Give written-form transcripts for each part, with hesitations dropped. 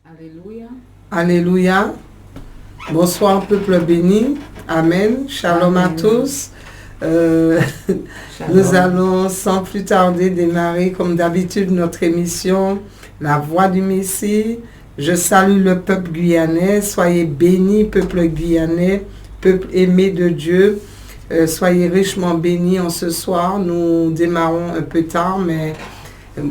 Alléluia. Alléluia. Bonsoir, peuple béni. Amen. Shalom à tous. Nous allons sans plus tarder démarrer comme d'habitude notre émission La Voix du Messie. Je salue le peuple guyanais. Soyez bénis, peuple guyanais, peuple aimé de Dieu. Soyez richement bénis en ce soir. Nous démarrons un peu tard, mais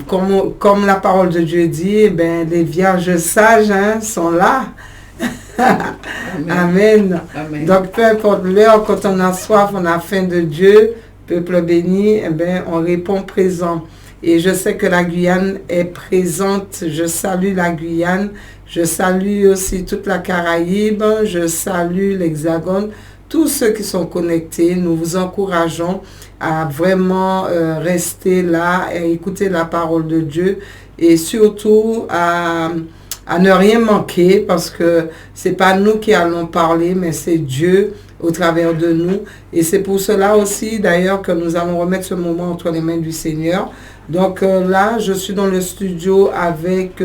comme la parole de Dieu dit, les vierges sages sont là. Amen. Amen. Donc, peu importe l'heure, quand on a soif, on a faim de Dieu, peuple béni, on répond présent. Et je sais que la Guyane est présente. Je salue la Guyane. Je salue aussi toute la Caraïbe. Je salue l'Hexagone. Tous ceux qui sont connectés, nous vous encourageons à vraiment rester là et écouter la parole de Dieu et surtout à ne rien manquer parce que c'est pas nous qui allons parler, mais c'est Dieu au travers de nous. Et c'est pour cela aussi d'ailleurs que nous allons remettre ce moment entre les mains du Seigneur. Donc là, je suis dans le studio avec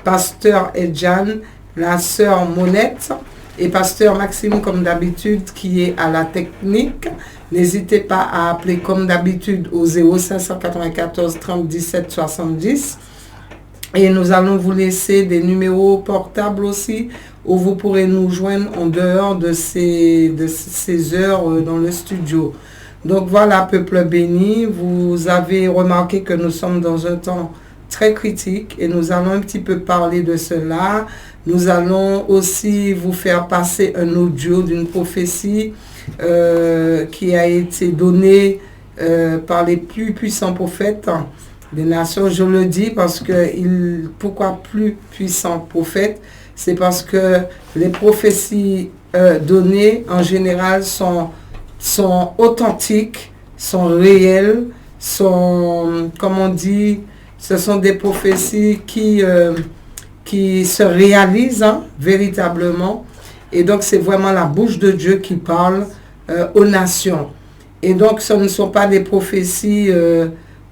Pasteur Edjan, la sœur Monette, et Pasteur Maxime, comme d'habitude, qui est à la technique. N'hésitez pas à appeler comme d'habitude au 0594 30 17 70. Et nous allons vous laisser des numéros portables aussi, où vous pourrez nous joindre en dehors de ces heures dans le studio. Donc voilà, peuple béni, vous avez remarqué que nous sommes dans un temps très critique et nous allons un petit peu parler de cela. Nous allons aussi vous faire passer un audio d'une prophétie qui a été donnée par les plus puissants prophètes des nations. Je le dis parce que pourquoi plus puissants prophètes? C'est parce que les prophéties données en général sont authentiques, sont réelles, sont, comme on dit, ce sont des prophéties qui se réalisent véritablement. Et donc, c'est vraiment la bouche de Dieu qui parle aux nations. Et donc, ce ne sont pas des prophéties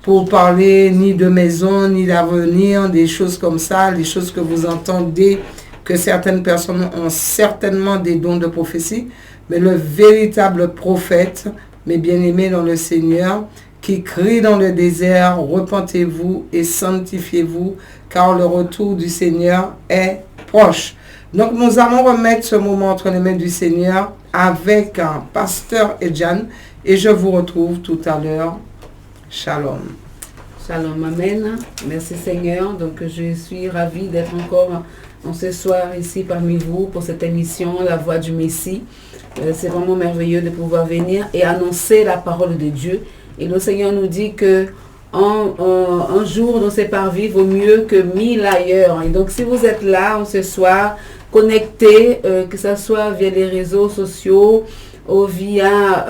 pour parler ni de maison, ni d'avenir, des choses comme ça, les choses que vous entendez, que certaines personnes ont certainement des dons de prophétie. Mais le véritable prophète, mes bien-aimés dans le Seigneur, qui crie dans le désert, repentez-vous et sanctifiez-vous, car le retour du Seigneur est proche. Donc nous allons remettre ce moment entre les mains du Seigneur avec un Pasteur Edjan et je vous retrouve tout à l'heure. Shalom. Shalom, amen. Merci Seigneur. Donc je suis ravie d'être encore en ce soir ici parmi vous pour cette émission La Voix du Messie. C'est vraiment merveilleux de pouvoir venir et annoncer la parole de Dieu. Et le Seigneur nous dit que un jour dans ses parvis vaut mieux que 1000 ailleurs. Et donc si vous êtes là ce soir, connectés, que ce soit via les réseaux sociaux ou via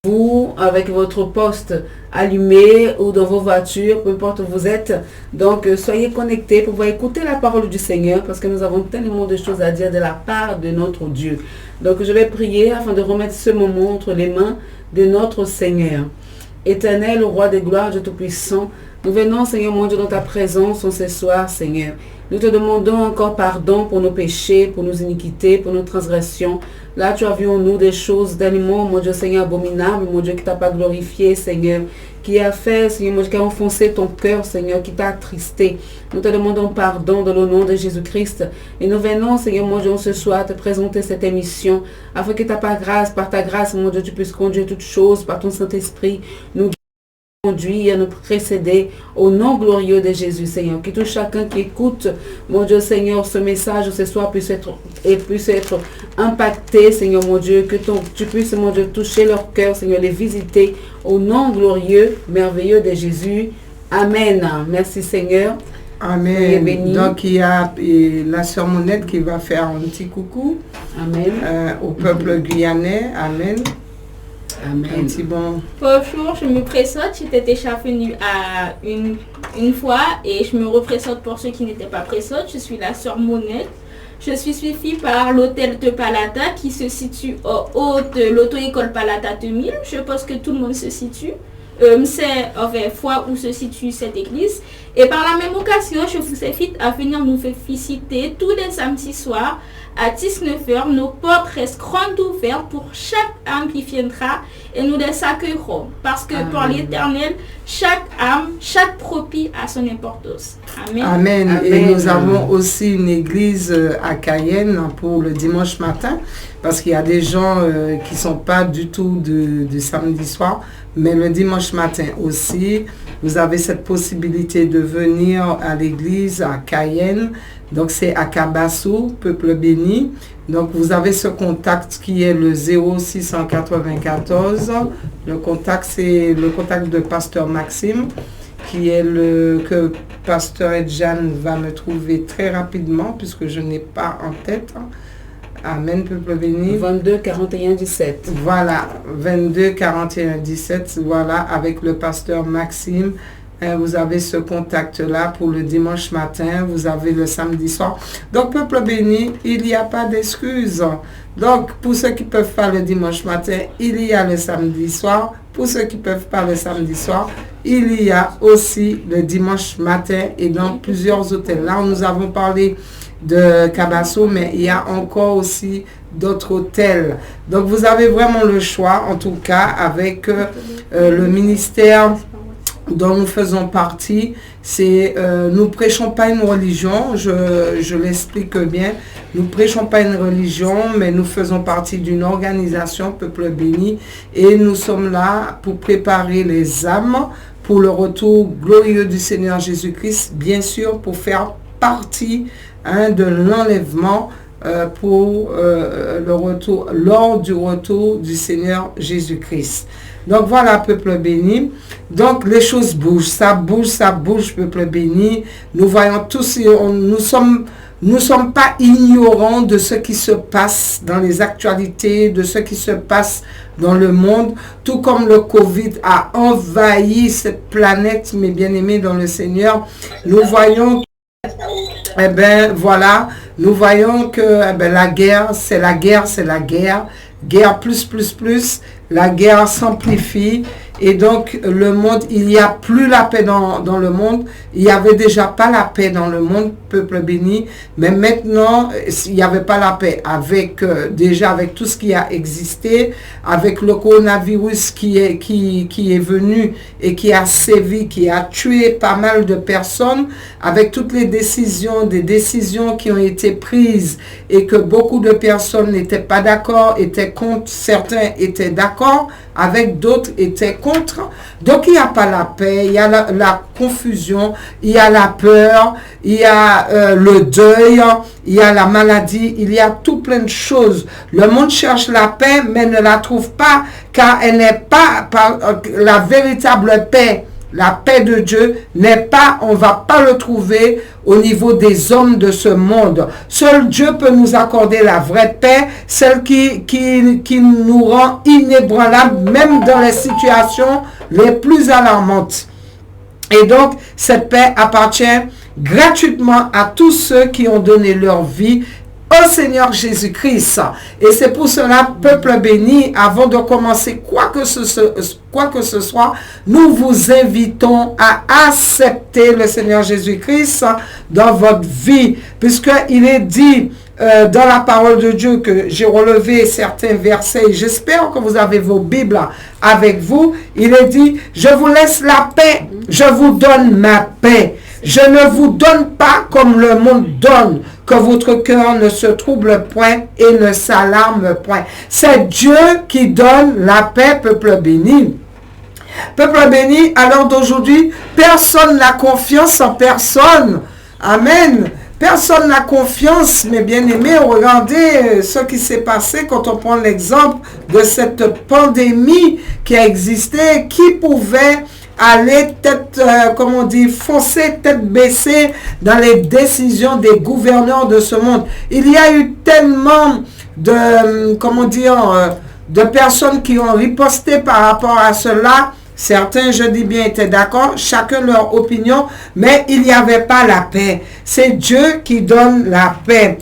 vous avec votre poste allumé ou dans vos voitures, peu importe où vous êtes. Donc soyez connectés pour pouvoir écouter la parole du Seigneur parce que nous avons tellement de choses à dire de la part de notre Dieu. Donc je vais prier afin de remettre ce moment entre les mains de notre Seigneur. Éternel, roi des gloires, Dieu Tout-Puissant, nous venons, Seigneur mon Dieu, dans ta présence en ce soir, Seigneur. Nous te demandons encore pardon pour nos péchés, pour nos iniquités, pour nos transgressions. Là, tu as vu en nous des choses d'aliments, mon Dieu, Seigneur, abominables, mon Dieu, qui t'a pas glorifié, Seigneur, qui a fait, Seigneur, mon Dieu, qui a enfoncé ton cœur, Seigneur, qui t'a attristé. Nous te demandons pardon dans le nom de Jésus-Christ. Et nous venons, Seigneur, mon Dieu, ce soir, te présenter cette émission, afin que par ta grâce, mon Dieu, tu puisses conduire toutes choses par ton Saint-Esprit. Nous conduire, à nous précéder au nom glorieux de Jésus, Seigneur. Que tout chacun qui écoute, mon Dieu, Seigneur, ce message ce soir puisse être impacté, Seigneur, mon Dieu, que tu puisses, mon Dieu, toucher leur cœur, Seigneur, les visiter au nom glorieux, merveilleux de Jésus. Amen. Merci, Seigneur. Amen. Donc, il y a la sœur Monette qui va faire un petit coucou. Amen. Au peuple guyanais. Amen. Amen. Bonjour, je me présente. J'étais déjà venue à une fois et je me représente pour ceux qui n'étaient pas présents. Je suis la sœur Monette. Je suis suivie par l'hôtel de Palata qui se situe au haut de l'auto-école Palata 2000. Je pense que tout le monde se situe. C'est fois où se situe cette église. Et par la même occasion, je vous invite à venir nous visiter tous les samedis soirs à 19h. Nos portes restent grandes ouvertes pour chaque âme qui viendra et nous les accueillerons. Parce que pour l'Éternel, chaque âme, chaque propre a son importance. Amen. Amen. Amen. Et nous avons aussi une église à Cayenne pour le dimanche matin, parce qu'il y a des gens qui ne sont pas du tout du samedi soir, mais le dimanche matin aussi, vous avez cette possibilité de venir à l'église à Cayenne. Donc c'est à Cabassou, Peuple Béni. Donc vous avez ce contact qui est le 0694. Le contact, c'est le contact de Pasteur Maxime, qui est que Pasteur Edjan va me trouver très rapidement, puisque je n'ai pas en tête. Amen, Peuple Béni. 22 41 17. Voilà, 22 41 17. Voilà, avec le Pasteur Maxime. Vous avez ce contact-là pour le dimanche matin, vous avez le samedi soir. Donc, Peuple Béni, il n'y a pas d'excuses. Donc, pour ceux qui ne peuvent pas le dimanche matin, il y a le samedi soir. Pour ceux qui ne peuvent pas le samedi soir, il y a aussi le dimanche matin et dans plusieurs hôtels. Là, nous avons parlé de Cabasso, mais il y a encore aussi d'autres hôtels. Donc, vous avez vraiment le choix, en tout cas, avec le ministère dont nous faisons partie. C'est nous prêchons pas une religion, je l'explique bien. Nous prêchons pas une religion, mais nous faisons partie d'une organisation, Peuple Béni, et nous sommes là pour préparer les âmes pour le retour glorieux du Seigneur Jésus-Christ, bien sûr pour faire partie de l'enlèvement pour le retour, lors du retour du Seigneur Jésus-Christ. Donc voilà, Peuple Béni. Donc les choses bougent, ça bouge, Peuple Béni. Nous voyons tous, nous sommes pas ignorants de ce qui se passe dans les actualités, de ce qui se passe dans le monde, tout comme le Covid a envahi cette planète, mes bien-aimés dans le Seigneur. Nous voyons nous voyons que la guerre, c'est la guerre, guerre plus, la guerre s'amplifie et donc le monde, il n'y a plus la paix dans le monde, il n'y avait déjà pas la paix dans le monde, Peuple Béni, mais maintenant, il n'y avait pas la paix avec tout ce qui a existé, avec le coronavirus qui est venu et qui a sévi, qui a tué pas mal de personnes, avec toutes les décisions qui ont été prises et que beaucoup de personnes n'étaient pas d'accord, étaient contre, certains étaient d'accord, avec d'autres étaient contre. Donc il n'y a pas la paix, il y a la confusion, il y a la peur, il y a le deuil, il y a la maladie, il y a tout plein de choses. Le monde cherche la paix mais ne la trouve pas, car elle n'est pas la véritable paix. La paix de Dieu n'est pas, on ne va pas le trouver au niveau des hommes de ce monde. Seul Dieu peut nous accorder la vraie paix, celle qui nous rend inébranlables, même dans les situations les plus alarmantes. Et donc, cette paix appartient gratuitement à tous ceux qui ont donné leur vie au Seigneur Jésus-Christ. Et c'est pour cela, Peuple Béni, avant de commencer quoi que ce soit, nous vous invitons à accepter le Seigneur Jésus-Christ dans votre vie, puisqu'il est dit dans la parole de Dieu, que j'ai relevé certains versets, j'espère que vous avez vos Bibles avec vous. Il est dit, je vous laisse la paix, je vous donne ma paix. Je ne vous donne pas comme le monde donne, que votre cœur ne se trouble point et ne s'alarme point. C'est Dieu qui donne la paix, Peuple béni. Peuple béni, à l'heure d'aujourd'hui, personne n'a confiance en personne. Amen. Personne n'a confiance, mes bien-aimés. Regardez ce qui s'est passé quand on prend l'exemple de cette pandémie qui a existé, qui pouvait aller tête, foncer tête baissée dans les décisions des gouverneurs de ce monde. Il y a eu tellement de, de personnes qui ont riposté par rapport à cela. Certains, je dis bien, étaient d'accord, chacun leur opinion, mais il n'y avait pas la paix. C'est Dieu qui donne la paix.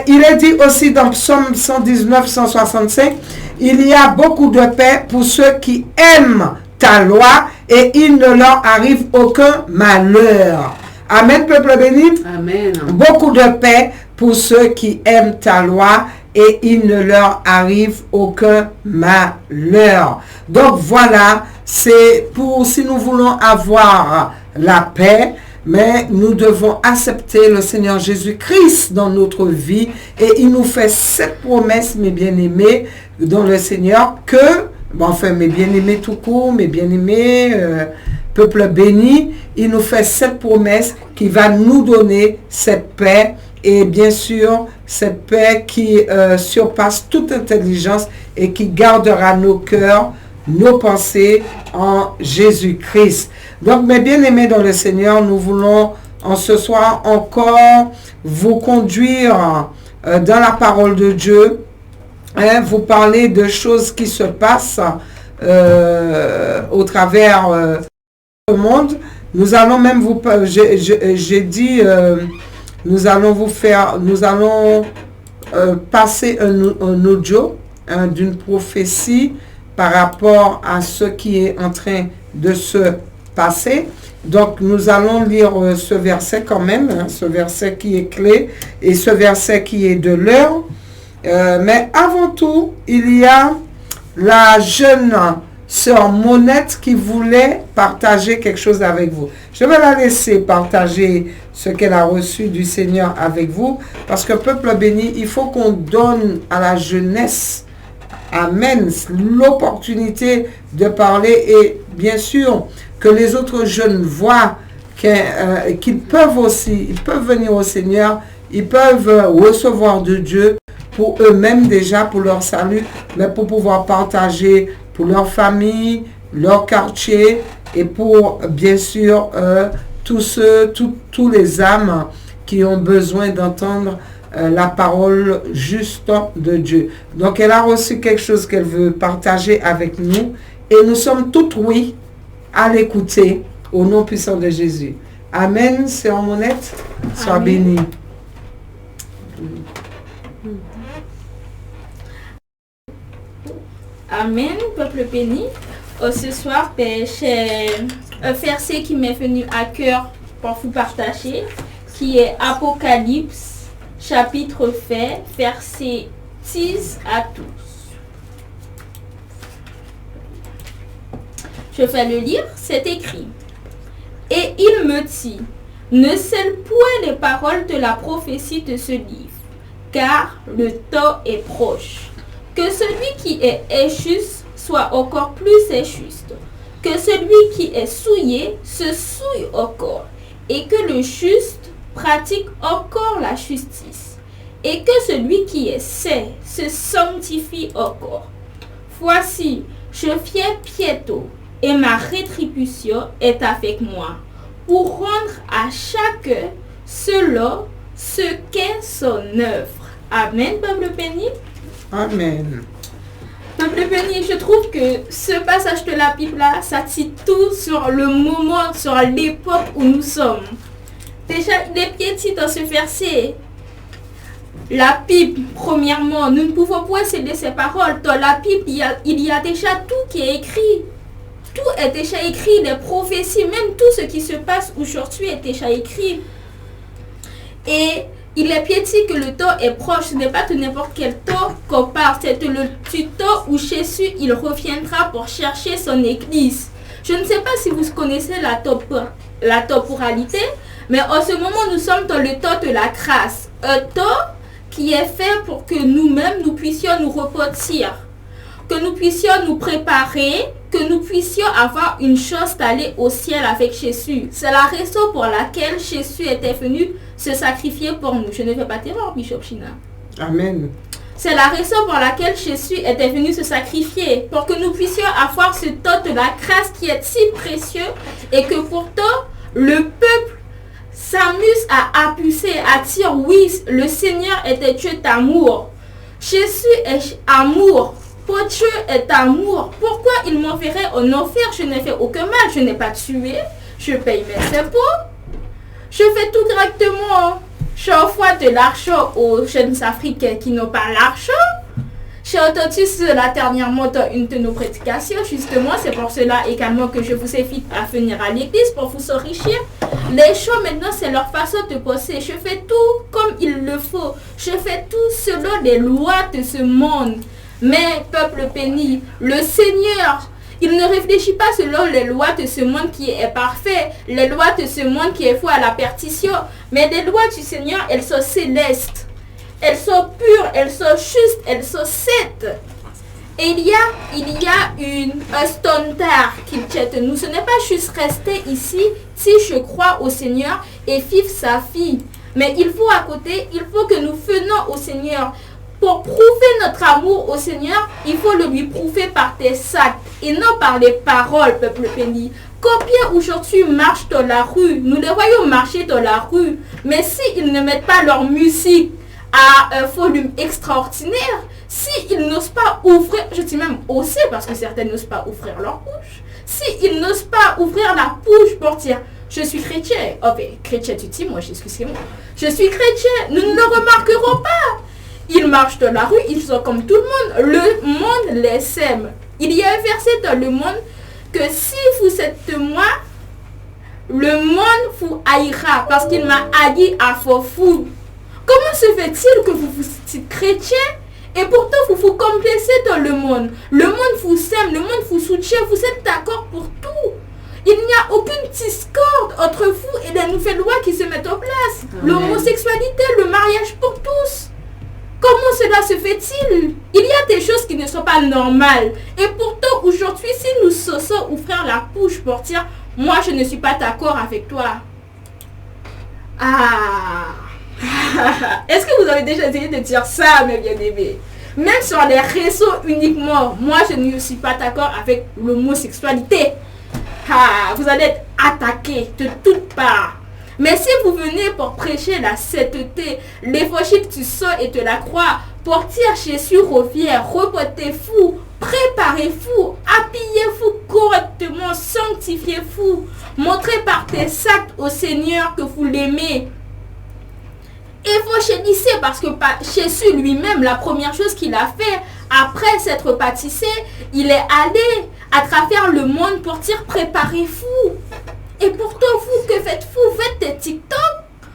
Il est dit aussi dans Psaume 119, 165, il y a beaucoup de paix pour ceux qui aiment ta loi et il ne leur arrive aucun malheur. Amen, peuple béni. Amen. Beaucoup de paix pour ceux qui aiment ta loi et il ne leur arrive aucun malheur. Donc voilà, c'est pour, si nous voulons avoir la paix, mais nous devons accepter le Seigneur Jésus-Christ dans notre vie et il nous fait cette promesse, mes bien-aimés, dans le Seigneur, que, enfin mes bien-aimés tout court, mes bien-aimés, peuple béni, il nous fait cette promesse qui va nous donner cette paix et bien sûr cette paix qui surpasse toute intelligence et qui gardera nos cœurs, nos pensées en Jésus-Christ. Donc mes bien-aimés dans le Seigneur, nous voulons en ce soir encore vous conduire dans la parole de Dieu, vous parler de choses qui se passent au travers le monde. Nous allons même vous, j'ai dit, nous allons passer un audio d'une prophétie par rapport à ce qui est en train de se passer. Donc nous allons lire ce verset quand même, ce verset qui est clé et ce verset qui est de l'heure. Mais avant tout, il y a la jeune sœur Monette qui voulait partager quelque chose avec vous. Je vais la laisser partager ce qu'elle a reçu du Seigneur avec vous, parce que peuple béni, il faut qu'on donne à la jeunesse, amen, l'opportunité de parler et bien sûr que les autres jeunes voient qu'ils peuvent aussi, ils peuvent venir au Seigneur, ils peuvent recevoir de Dieu pour eux-mêmes déjà, pour leur salut, mais pour pouvoir partager pour leur famille, leur quartier et pour bien sûr tous les âmes qui ont besoin d'entendre la parole juste de Dieu. Donc elle a reçu quelque chose qu'elle veut partager avec nous et nous sommes toutes oui à l'écouter au nom puissant de Jésus. Amen, sœur Monette, sois bénie. Amen, peuple béni. Ce soir, j'ai un verset qui m'est venu à cœur pour vous partager, qui est Apocalypse, chapitre 20, verset 10 à 12. Je vais le lire, c'est écrit. Et il me dit, ne scelle point les paroles de la prophétie de ce livre, car le temps est proche. Que celui qui est injuste soit encore plus injuste. Que celui qui est souillé se souille encore. Et que le juste pratique encore la justice. Et que celui qui est saint se sanctifie encore. Voici, je viens bientôt, et ma rétribution est avec moi, pour rendre à chacun selon ce qu'est son œuvre. Amen, peuple béni. Amen. Peuple béni, je trouve que ce passage de la Bible là, ça dit tout sur le moment, sur l'époque où nous sommes. Déjà, il est bien dit dans ce verset. La Bible, premièrement, nous ne pouvons pas céder ces paroles. Dans la Bible, il y a déjà tout qui est écrit. Tout est déjà écrit, les prophéties, même tout ce qui se passe aujourd'hui est déjà écrit. Et il est bien dit que le temps est proche, ce n'est pas de n'importe quel temps qu'on parle, c'est du temps où Jésus il reviendra pour chercher son église. Je ne sais pas si vous connaissez la temporalité, mais en ce moment nous sommes dans le temps de la grâce. Un temps qui est fait pour que nous-mêmes nous puissions nous repentir, que nous puissions nous préparer, que nous puissions avoir une chance d'aller au ciel avec Jésus. C'est la raison pour laquelle Jésus était venu se sacrifier pour nous. Je ne vais pas te voir, Bishop China. Amen. C'est la raison pour laquelle Jésus était venu se sacrifier, pour que nous puissions avoir ce temps de la grâce qui est si précieux et que pourtant le peuple s'amuse à abuser, à dire oui, le Seigneur est un Dieu d'amour. Jésus est amour. Pour Dieu est amour. Pourquoi il m'enverrait en enfer? Je n'ai fait aucun mal, je n'ai pas tué, je paye mes impôts, je fais tout correctement. J'envoie de l'argent aux jeunes Africains qui n'ont pas l'argent. J'ai entendu cela dernièrement dans une de nos prédications. Justement, c'est pour cela également que je vous invite à venir à l'église pour vous enrichir. Les gens maintenant, c'est leur façon de penser. Je fais tout comme il le faut. Je fais tout selon les lois de ce monde. Mais, peuple béni, le Seigneur, il ne réfléchit pas selon les lois de ce monde qui est parfait, les lois de ce monde qui est fou à la perdition. Mais les lois du Seigneur, elles sont célestes. Elles sont pures, elles sont justes, elles sont saintes. Et il y a un standard qu'il tient de nous. Ce n'est pas juste rester ici si je crois au Seigneur et vivre sa vie. Mais il faut à côté, il faut que nous venons au Seigneur. Pour prouver notre amour au Seigneur, il faut le lui prouver par tes actes et non par les paroles, peuple béni. Combien aujourd'hui marchent dans la rue? Nous les voyons marcher dans la rue. Mais s'ils ne mettent pas leur musique à un volume extraordinaire, s'ils n'osent pas ouvrir, je dis même oser parce que certains n'osent pas ouvrir leur bouche, s'ils n'osent pas ouvrir la bouche pour dire je suis chrétien, oh ben chrétien tu dis, moi excusez-moi, je suis chrétien, nous ne le remarquerons pas. Ils marchent dans la rue, ils sont comme tout le monde, le monde les aime. Il y a un verset dans le monde que si vous êtes de moi, le monde vous haïra parce qu'il m'a haï à faux fou. Comment se fait-il que vous vous dites chrétien et pourtant vous vous complaisez dans le monde? Le monde vous aime, le monde vous soutient, vous êtes d'accord pour tout. Il n'y a aucune discorde entre vous et les nouvelles lois qui se mettent en place. L'homosexualité, le mariage pour tous. Comment cela se fait-il? Il y a des choses qui ne sont pas normales. Et pourtant aujourd'hui, si nous osons ouvrir la bouche pour dire moi je ne suis pas d'accord avec toi. Est-ce que vous avez déjà essayé de dire ça, mes bien-aimés? Même sur les réseaux uniquement, moi je ne suis pas d'accord avec l'homosexualité. Vous allez être attaqués de toutes parts. Mais si vous venez pour prêcher la sainteté, l'évangile du sang et de la croix, pour dire Jésus revient, reportez-vous, préparez-vous, habillez-vous correctement, sanctifiez-vous, montrez par tes actes au Seigneur que vous l'aimez. Évangélisez parce que Jésus lui-même, la première chose qu'il a fait après s'être baptisé, il est allé à travers le monde pour dire préparez-vous. Et pourtant vous, que faites-vous? Vous faites des TikTok,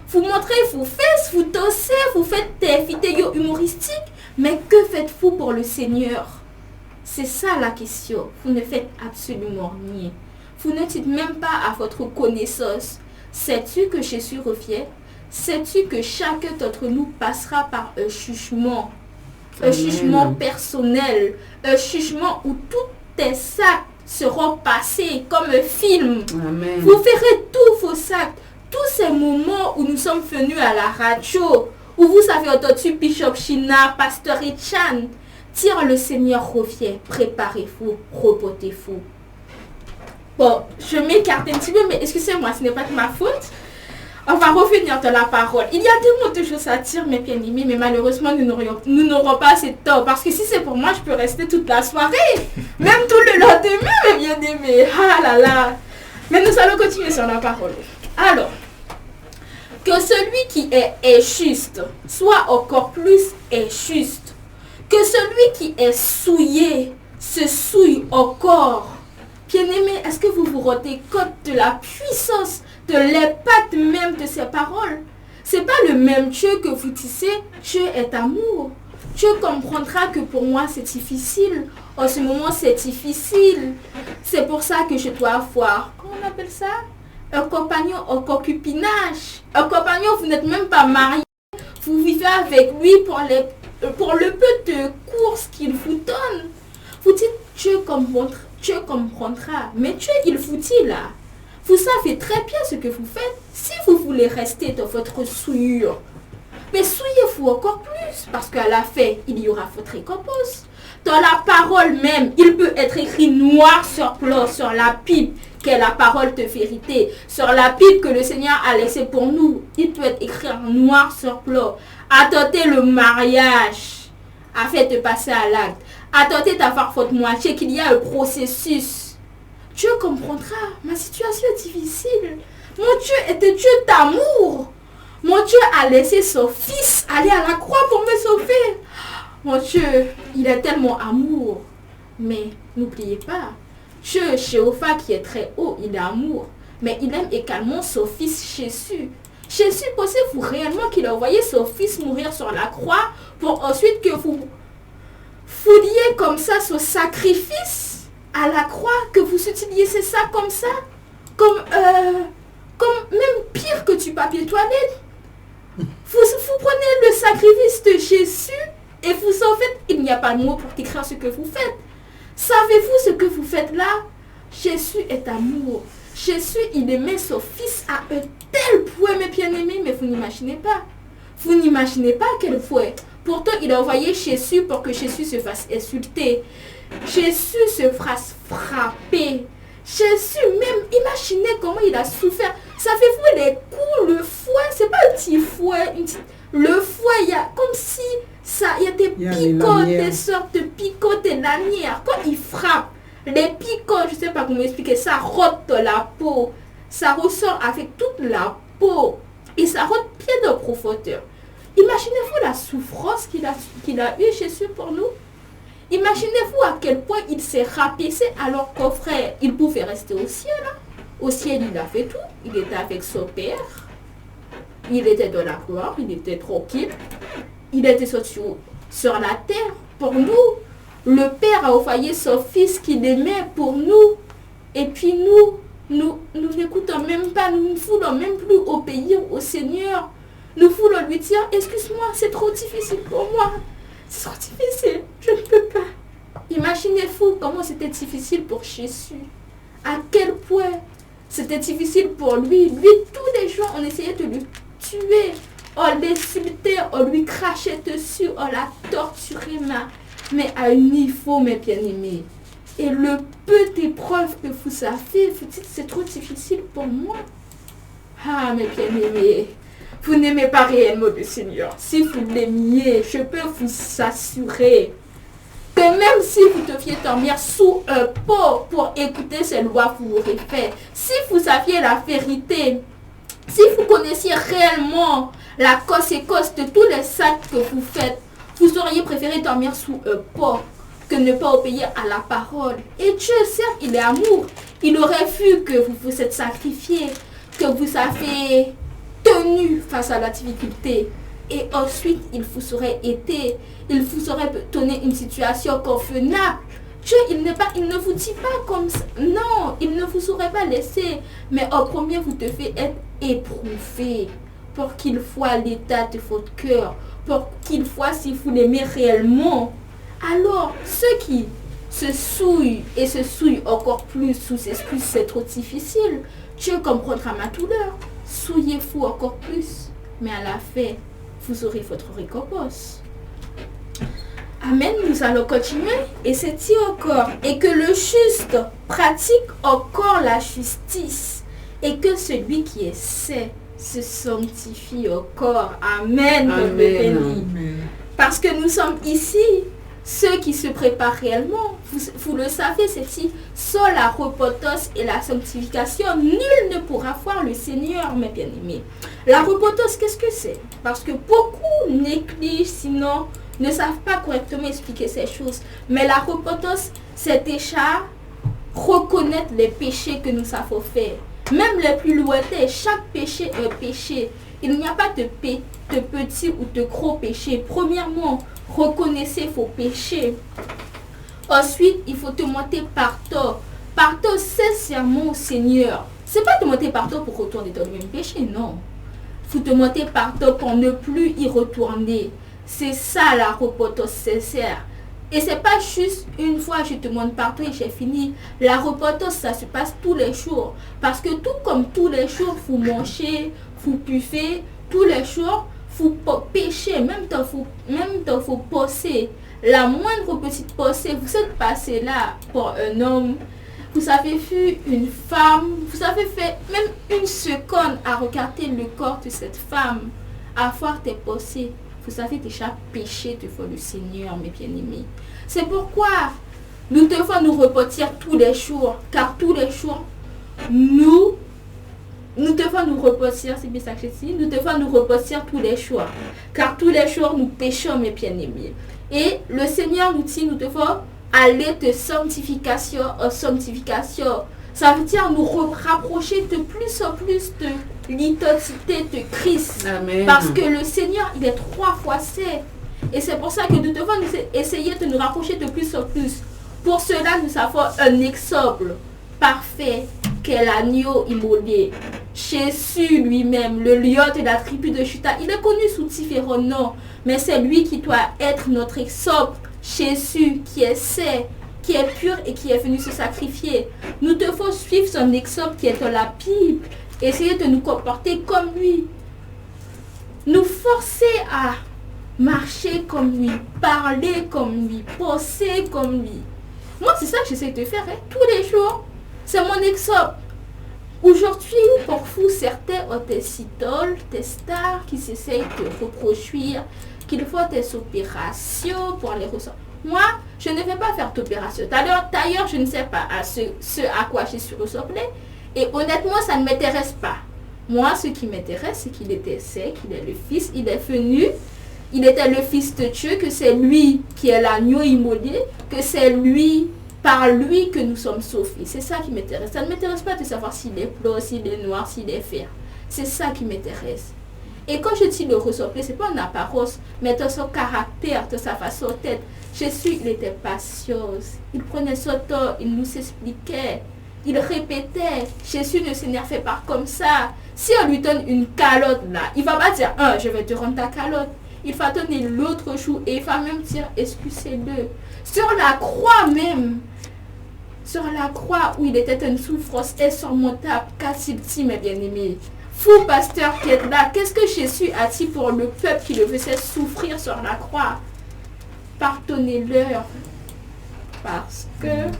vous montrez vos fesses, vous dansez, vous faites des vidéos humoristiques, mais que faites-vous pour le Seigneur? C'est ça la question. Vous ne faites absolument rien. Vous ne dites même pas à votre connaissance, sais-tu que Jésus revient? Sais-tu que chacun d'entre nous passera par un jugement? Un jugement personnel, un jugement où tous tes actes seront passés comme un film. Amen. Vous verrez tous vos actes, tous ces moments où nous sommes venus à la radio, où vous avez entendu Bishop Shina, Pasteur Echan dire le Seigneur revient, préparez-vous, reportez-vous. Bon, je m'écarte un petit peu, mais excusez-moi, ce n'est pas de ma faute. On va revenir dans la parole. Il y a tellement de choses à dire, mes bien-aimés, mais malheureusement, nous n'aurons pas assez de temps. Parce que si c'est pour moi, je peux rester toute la soirée. Même tout le lendemain, mes bien-aimés. Ah là là. Mais nous allons continuer sur la parole. Alors, que celui qui est juste soit encore plus juste. Que celui qui est souillé se souille encore. Bien-aimés, est-ce que vous vous rendez compte de la puissance, de l'impact même de ces paroles? C'est pas le même Dieu que vous disiez, Dieu est amour. Dieu comprendra que pour moi c'est difficile. En ce moment c'est difficile. C'est pour ça que je dois avoir, comment on appelle ça? Un compagnon en concubinage. Un compagnon, vous n'êtes même pas marié. Vous vivez avec lui pour le peu de courses qu'il vous donne. Vous dites Dieu comprendra. Mais Dieu, il vous dit là, vous savez très bien ce que vous faites si vous voulez rester dans votre souillure. Mais souillez-vous encore plus, parce qu'à la fin, il y aura votre récompense. Dans la parole même, il peut être écrit noir sur blanc sur la Bible, qu'est la parole de vérité. Sur la Bible que le Seigneur a laissée pour nous, il peut être écrit noir sur blanc. Attendez le mariage afin de passer à l'acte. Attendez d'avoir votre moitié, qu'il y a un processus. Dieu comprendra. Ma situation est difficile. Mon Dieu est un Dieu d'amour. Mon Dieu a laissé son fils aller à la croix pour me sauver. Mon Dieu, il est tellement amour. Mais n'oubliez pas, Dieu, Jéhovah qui est très haut, il est amour. Mais il aime également son fils Jésus. Jésus, pensez-vous réellement qu'il a envoyé son fils mourir sur la croix pour ensuite que vous fouliez comme ça ce sacrifice à la croix, que vous utilisez ça comme ça, comme même pire que du papier toilette. Vous prenez le sacrifice de Jésus et vous en faites, il n'y a pas de mots pour décrire ce que vous faites. Savez-vous ce que vous faites là? Jésus est amour. Jésus, il aimait son fils à un tel point, mes bien-aimés, mais vous n'imaginez pas. Vous n'imaginez pas à quel point. Pourtant, il a envoyé Jésus pour que Jésus se fasse insulter. Jésus se fasse frapper. Jésus même, imaginez comment il a souffert. Savez-vous les coups, le fouet, c'est pas un petit fouet, le fouet, il y a comme si il y a des picots, des sortes de picots, des lanières. Quand il frappe, les picots, je ne sais pas comment expliquer, ça rote la peau. Ça ressort avec toute la peau. Et ça rote bien de profondeur. Imaginez-vous la souffrance qu'il a eu Jésus pour nous. Imaginez-vous à quel point il s'est rabaissé alors qu'au frère, il pouvait rester au ciel. Au ciel, il a fait tout. Il était avec son Père. Il était dans la gloire. Il était tranquille. Il était sur la terre pour nous. Le Père a envoyé son Fils qu'il aimait pour nous. Et puis nous n'écoutons même pas. Nous ne voulons même plus obéir au Seigneur. Nous voulons lui dire, excuse-moi, c'est trop difficile pour moi. C'est trop difficile, je ne peux pas. Imaginez-vous comment c'était difficile pour Jésus. À quel point c'était difficile pour lui. Lui, tous les jours, on essayait de le tuer. On l'insultait, on lui crachait dessus, on l'a torturé, mais à un niveau, mes bien-aimés. Et le peu d'épreuves que vous avez, vous dites, c'est trop difficile pour moi. Ah, mes bien-aimés. Vous n'aimez pas réellement le Seigneur. Si vous l'aimiez, je peux vous assurer que même si vous deviez dormir sous un pot pour écouter ces lois, vous l'aurez fait. Si vous aviez la vérité, si vous connaissiez réellement la conséquence de tous les actes que vous faites, vous auriez préféré dormir sous un pot que ne pas obéir à la parole. Et Dieu, certes, il est amour. Il aurait vu que vous vous êtes sacrifié, que vous avez tenu face à la difficulté, et ensuite il vous aurait donné une situation convenable. Dieu, il ne vous dit pas comme ça, non, il ne vous aurait pas laissé, mais au premier vous devez être éprouvé pour qu'il voie l'état de votre cœur, pour qu'il voie si vous l'aimez réellement. Alors ceux qui se souillent et se souillent encore plus sous excuse, c'est trop difficile, Dieu comprendra ma douleur. Souillez-vous encore plus, mais à la fin, vous aurez votre récompense. Amen, nous allons continuer. Et c'est dit encore, et que le juste pratique encore la justice, et que celui qui est saint se sanctifie encore. Amen. Amen. Parce que nous sommes ici, ceux qui se préparent réellement, vous le savez, c'est ici, sans la repentance et la sanctification, nul ne pourra voir le Seigneur, mes bien-aimés. La repentance, qu'est-ce que c'est? Parce que beaucoup négligent, sinon ne savent pas correctement expliquer ces choses. Mais la repentance, c'est déjà reconnaître les péchés que nous avons faits. Même les plus lointains, chaque péché est un péché. Il n'y a pas de petits ou de gros péchés. Premièrement, reconnaissez vos péchés. Ensuite, il faut demander pardon. Pardon sincèrement au Seigneur. Ce n'est pas demander pardon pour retourner dans le même péché, non. Vous demandez pardon pour ne plus y retourner. C'est ça la repentance sincère. Et c'est pas juste une fois je demande pardon et j'ai fini. La repentance, ça se passe tous les jours. Parce que tout comme tous les jours, vous mangez, vous buvez, tous les jours, vous péchez, même dans vos pensées. La moindre petite pensée, vous êtes passé là pour un homme, vous avez vu une femme, vous avez fait même une seconde à regarder le corps de cette femme, à voir des pensées. Vous avez déjà péché devant le Seigneur, mes bien-aimés. C'est pourquoi nous devons nous repentir tous les jours, car tous les jours, nous devons nous repentir, c'est bien ça que je dis, nous devons nous repentir tous les jours, car tous les jours nous péchons, mes bien-aimés. Et le Seigneur nous dit, nous devons aller de sanctification en sanctification. Ça veut dire nous rapprocher de plus en plus de l'identité de Christ. Amen. Parce que le Seigneur, il est 3 fois saint. Et c'est pour ça que nous devons essayer de nous rapprocher de plus en plus. Pour cela, nous avons un exemple parfait qu'est l'agneau immolé. Jésus lui-même, le lion de la tribu de Juda, il est connu sous différents noms, mais c'est lui qui doit être notre exemple. Jésus qui est saint, qui est pur et qui est venu se sacrifier. Nous devons suivre son exemple qui est dans la Bible, essayer de nous comporter comme lui, nous forcer à marcher comme lui, parler comme lui, penser comme lui. Moi, c'est ça que j'essaie de faire tous les jours. C'est mon exemple. Aujourd'hui, pour vous, certains ont des idoles, des stars qui s'essayent de reproduire, qu'il faut des opérations pour les ressortir. Moi, je ne vais pas faire d'opération. D'ailleurs, je ne sais pas ce à quoi je suis ressemblée. Et honnêtement, ça ne m'intéresse pas. Moi, ce qui m'intéresse, c'est qu'il était saint, qu'il est le Fils, il est venu, il était le Fils de Dieu, que c'est lui qui est l'agneau immolé, que c'est lui, par lui que nous sommes sauvés. C'est ça qui m'intéresse. Ça ne m'intéresse pas de savoir s'il est blanc, s'il est noir, s'il est vert. C'est ça qui m'intéresse. Et quand je dis le ressembler, ce n'est pas en apparence, mais dans son caractère, dans sa façon d'être. Jésus, il était patient. Il prenait son temps, il nous expliquait, il répétait. Jésus ne s'énervait pas comme ça. Si on lui donne une calotte là, il ne va pas dire « je vais te rendre ta calotte ». Il va donner l'autre jour et il va même dire « excusez-le ». Sur la croix même, sur la croix où il était une souffrance insurmontable, qu'a-t-il dit, mes bien-aimés? Vous, pasteur qui êtes là, qu'est-ce que Jésus a dit pour le peuple qui le faisait souffrir sur la croix? Pardonnez-leur, parce que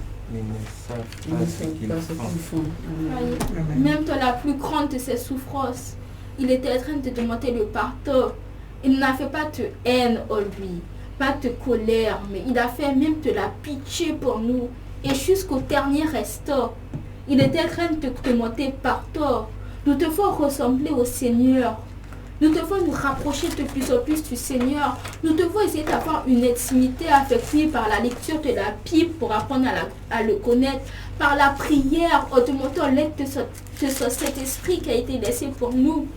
même dans la plus grande de ses souffrances, il était en train de demander le pardon. Il n'avait pas de haine en lui, pas de colère, mais il a fait même de la pitié pour nous. Et jusqu'au dernier instant, il était en train de demander pardon. Nous devons ressembler au Seigneur. Nous devons nous rapprocher de plus en plus du Seigneur. Nous devons essayer d'avoir une intimité avec lui par la lecture de la Bible pour apprendre à le connaître, par la prière, en demandant l'aide de ce Saint-Esprit qui a été laissé pour nous.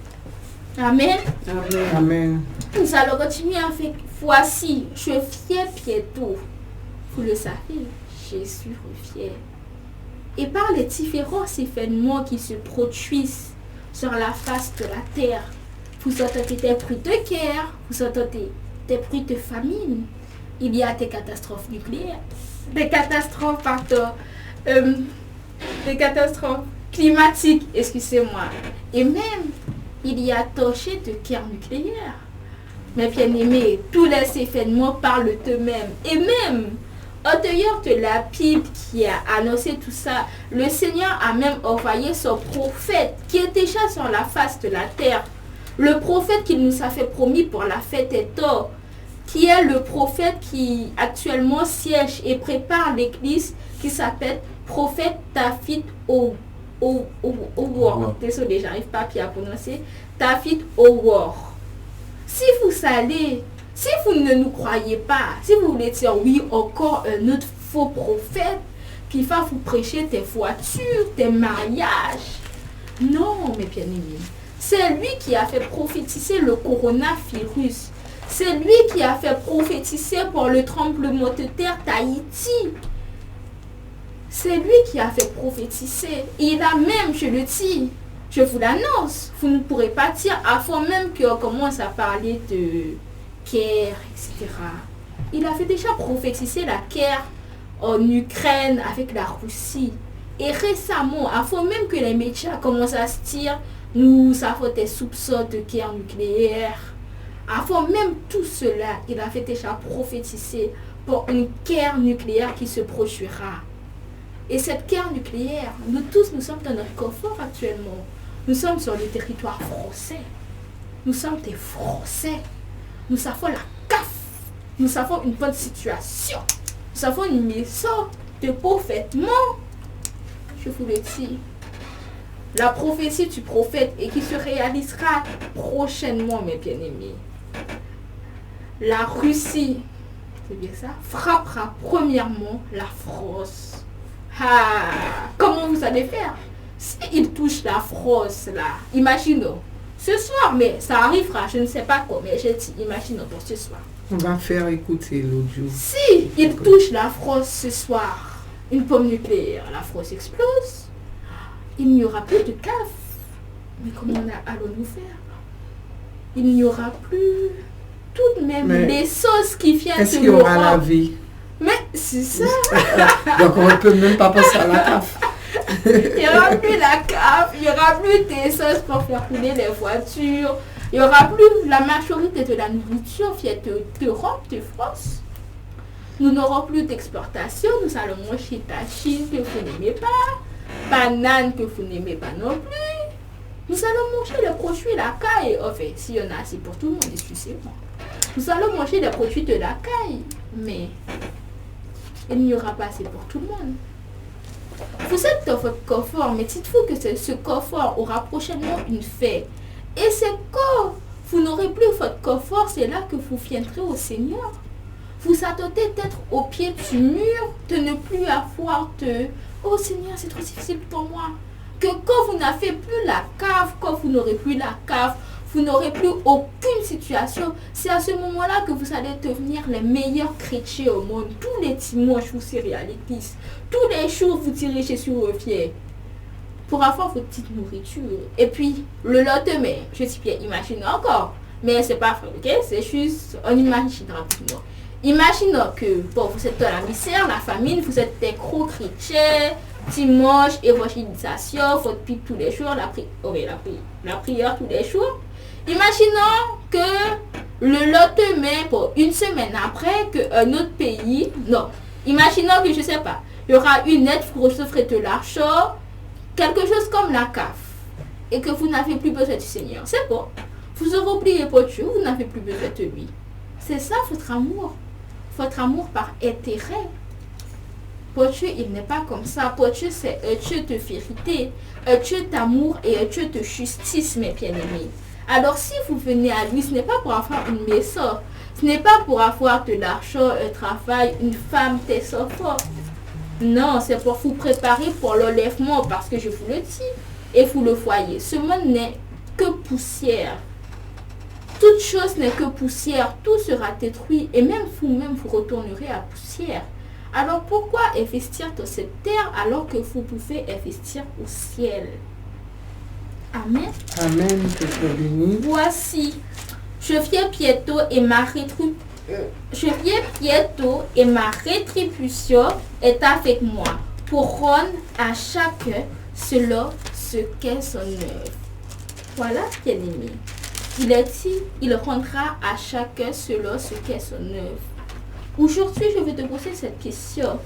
Amen. Amen. Amen. Nous allons continuer avec « Voici, je viens bientôt ». Vous le savez, Jésus revient. Et par les différents événements qui se produisent sur la face de la terre, vous entendez des bruits de guerre, vous entendez des bruits de famine. Il y a des catastrophes nucléaires, des catastrophes climatiques, excusez-moi. Et même, il y a danger de guerre nucléaire. Mais bien aimés, tous les événements parlent d'eux-mêmes. Et même, en dehors de la Bible qui a annoncé tout ça, le Seigneur a même envoyé son prophète qui est déjà sur la face de la terre. Le prophète qu'il nous a fait promis pour la fête des torts, qui est le prophète qui actuellement siège et prépare l'église, qui s'appelle prophète David Howard. Désolé, j'arrive pas à prononcer. David Howard. Si vous allez, si vous ne nous croyez pas, si vous voulez dire oui, encore un autre faux prophète qui va vous prêcher des voitures, des mariages. Non, mes bien-aimés. C'est lui qui a fait prophétiser le coronavirus. C'est lui qui a fait prophétiser pour le tremblement de terre d'Haïti. C'est lui qui a fait prophétiser. Et il a même, je le dis, je vous l'annonce, vous ne pourrez pas dire avant même qu'on commence à parler de guerre, etc. Il avait déjà prophétisé la guerre en Ukraine avec la Russie. Et récemment, avant même que les médias commencent à se dire nous avons des soupçons de guerre nucléaire. Avant même tout cela, il avait déjà prophétisé pour une guerre nucléaire qui se produira. Et cette guerre nucléaire, nous tous, nous sommes dans notre confort actuellement. Nous sommes sur le territoire français. Nous sommes des Français. Nous avons la CAF. Nous avons une bonne situation. Nous avons une maison de beaux vêtements. Je vous le dis. La prophétie du prophète et qui se réalisera prochainement, mes bien-aimés. La Russie c'est bien ça, frappera premièrement la frosse. Ah, comment vous allez faire? S'il touche la frosse là, imaginons, ce soir, mais ça arrivera, je ne sais pas quoi, mais j'ai dit, imaginons pour ce soir. On va faire écouter l'audio. Si il touche la frosse ce soir, une pomme nucléaire, la frosse explose, il n'y aura plus de cave. Mais comment allons-nous faire? Il n'y aura plus tout de même les sauces qui viennent est-ce de qu'il y aura la l'Europe. vie? Mais c'est ça. Donc on ne peut même pas penser à la cave. Il n'y aura plus la cave, il n'y aura plus des sauces pour faire couler les voitures. Il n'y aura plus la majorité de la nourriture qui est d'Europe, de France. Nous n'aurons plus d'exportation. Nous allons manger ta Chine que vous n'aimez pas, banane que vous n'aimez pas non plus. Nous allons manger les produits de la caille. Enfin, s'il y en a assez pour tout le monde, excusez-moi. Nous allons manger les produits de la caille. Mais il n'y aura pas assez pour tout le monde. Vous êtes dans votre confort, mais dites-vous que ce confort aura prochainement une fin. Et c'est quand vous n'aurez plus votre confort, c'est là que vous viendrez au Seigneur. Vous attendez d'être au pied du mur, de ne plus avoir de « Oh Seigneur, c'est trop difficile pour moi ». Que quand vous n'avez plus la cave, quand vous n'aurez plus la cave, vous n'aurez plus aucune situation. C'est à ce moment-là que vous allez devenir les meilleurs chrétiens au monde. Tous les dimanches, vous serez à l'église. Tous les jours, vous dirigez sur vos pieds pour avoir votre petite nourriture. Et puis, le lendemain, je dis bien, imaginez encore. Mais c'est pas vrai, ok? C'est juste, on imagine rapidement. Imaginons que, bon, vous êtes dans la misère, la famine, vous êtes des gros chrétiens, dimanche, évangélisation, votre pipe tous les jours, la prière tous les jours. Imaginons que le lendemain, pour une semaine après, qu'un autre pays, non, imaginons que, je sais pas, il y aura une aide, vous recevrez de l'argent, quelque chose comme la CAF, et que vous n'avez plus besoin du Seigneur. C'est bon. Vous aurez oublié votre Dieu, vous n'avez plus besoin de lui. C'est ça votre amour. Votre amour par intérêt. Pour Dieu, il n'est pas comme ça. Pour Dieu, c'est un Dieu de vérité, un Dieu d'amour et un Dieu de justice, mes bien-aimés. Alors, si vous venez à lui, ce n'est pas pour avoir une maison, ce n'est pas pour avoir de l'argent, un travail, une femme, des enfants. Non, c'est pour vous préparer pour l'enlèvement, parce que je vous le dis, et vous le voyez, ce monde n'est que poussière. Toute chose n'est que poussière, tout sera détruit, et même vous-même, vous retournerez à poussière. Alors pourquoi investir dans cette terre alors que vous pouvez investir au ciel? Amen. Amen, peuple béni. Voici, je viens bientôt et ma rétribution est avec moi pour rendre à chacun selon ce qu'est son œuvre. Voilà, bien-aimé. Il est dit, il rendra à chacun selon ce qu'est son œuvre. Aujourd'hui, je vais te poser cette question.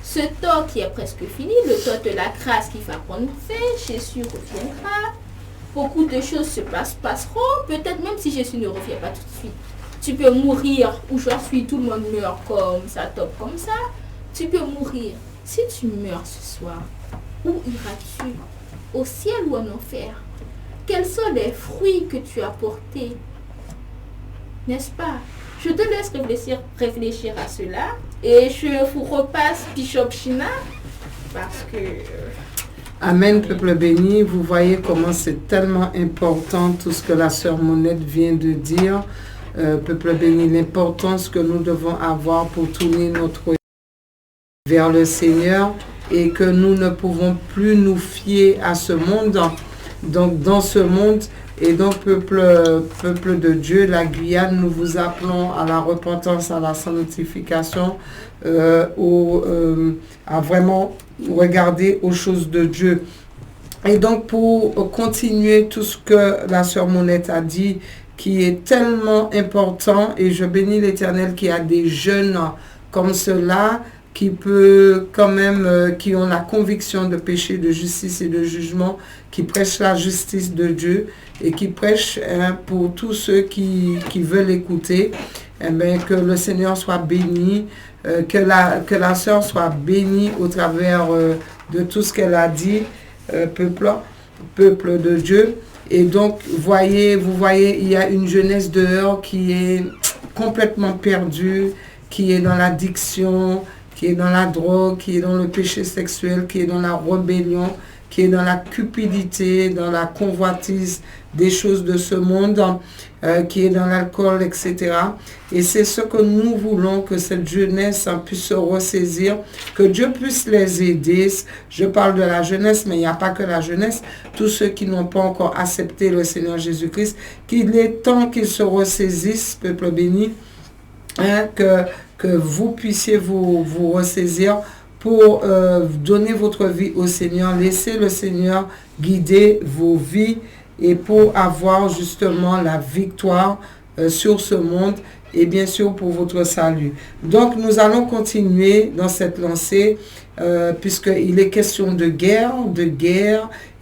Ce temps qui est presque fini, le temps de la grâce qui va prendre fin, Jésus reviendra. Beaucoup de choses se passeront, peut-être même si Jésus ne revient pas tout de suite. Tu peux mourir aujourd'hui, tout le monde meurt comme ça, top comme ça. Tu peux mourir. Si tu meurs ce soir, où iras-tu? Au ciel ou en enfer? Quels sont les fruits que tu as portés? N'est-ce pas? Je te laisse réfléchir à cela et je vous repasse Bishop China parce que... Amen, peuple béni. Vous voyez comment c'est tellement important tout ce que la sœur Monette vient de dire. Peuple béni, l'importance que nous devons avoir pour tourner notre vers le Seigneur et que nous ne pouvons plus nous fier à ce monde. Donc dans ce monde, et donc peuple de Dieu, la Guyane, nous vous appelons à la repentance, à la sanctification, à vraiment regarder aux choses de Dieu. Et donc pour continuer tout ce que la sœur Monette a dit, qui est tellement important, et je bénis l'Éternel qui a des jeunes comme cela, qui peut quand même, qui ont la conviction de péché, de justice et de jugement, qui prêchent la justice de Dieu et qui prêchent pour tous ceux qui veulent écouter, que le Seigneur soit béni, que la sœur soit bénie au travers de tout ce qu'elle a dit, peuple de Dieu. Et donc, vous voyez, il y a une jeunesse dehors qui est complètement perdue, qui est dans l'addiction, qui est dans la drogue, qui est dans le péché sexuel, qui est dans la rébellion, qui est dans la cupidité, dans la convoitise des choses de ce monde, qui est dans l'alcool, etc. Et c'est ce que nous voulons, que cette jeunesse puisse se ressaisir, que Dieu puisse les aider. Je parle de la jeunesse, mais il n'y a pas que la jeunesse. Tous ceux qui n'ont pas encore accepté le Seigneur Jésus-Christ, qu'il est temps qu'ils se ressaisissent, peuple béni, que vous puissiez vous ressaisir pour donner votre vie au Seigneur, laisser le Seigneur guider vos vies et pour avoir justement la victoire sur ce monde et bien sûr pour votre salut. Donc nous allons continuer dans cette lancée puisqu'il est question de guerre,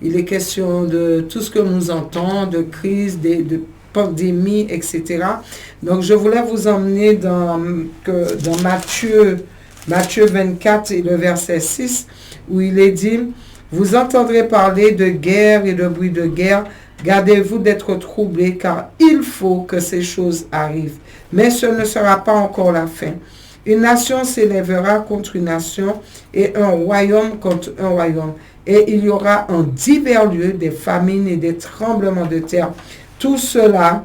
il est question de tout ce que nous entendons, de crise, de pandémie, etc. Donc je voulais vous emmener dans Matthieu 24 et le verset 6 où il est dit: vous entendrez parler de guerre et de bruit de guerre. Gardez-vous d'être troublés, car il faut que ces choses arrivent. Mais ce ne sera pas encore la fin. Une nation s'élèvera contre une nation et un royaume contre un royaume. Et il y aura en divers lieux des famines et des tremblements de terre. Tout cela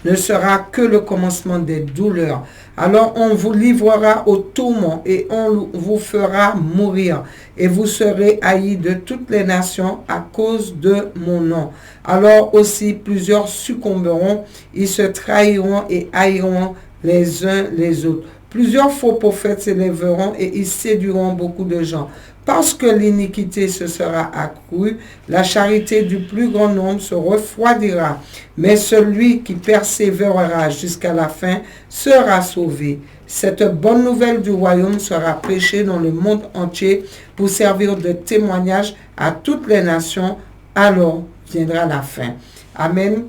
ne sera que le commencement des douleurs. Alors on vous livrera au tourment et on vous fera mourir. Et vous serez haïs de toutes les nations à cause de mon nom. Alors aussi plusieurs succomberont, ils se trahiront et haïront les uns les autres. Plusieurs faux prophètes s'élèveront et ils séduiront beaucoup de gens. Parce que l'iniquité se sera accrue, la charité du plus grand nombre se refroidira. Mais celui qui persévérera jusqu'à la fin sera sauvé. Cette bonne nouvelle du royaume sera prêchée dans le monde entier pour servir de témoignage à toutes les nations. Alors viendra la fin. Amen.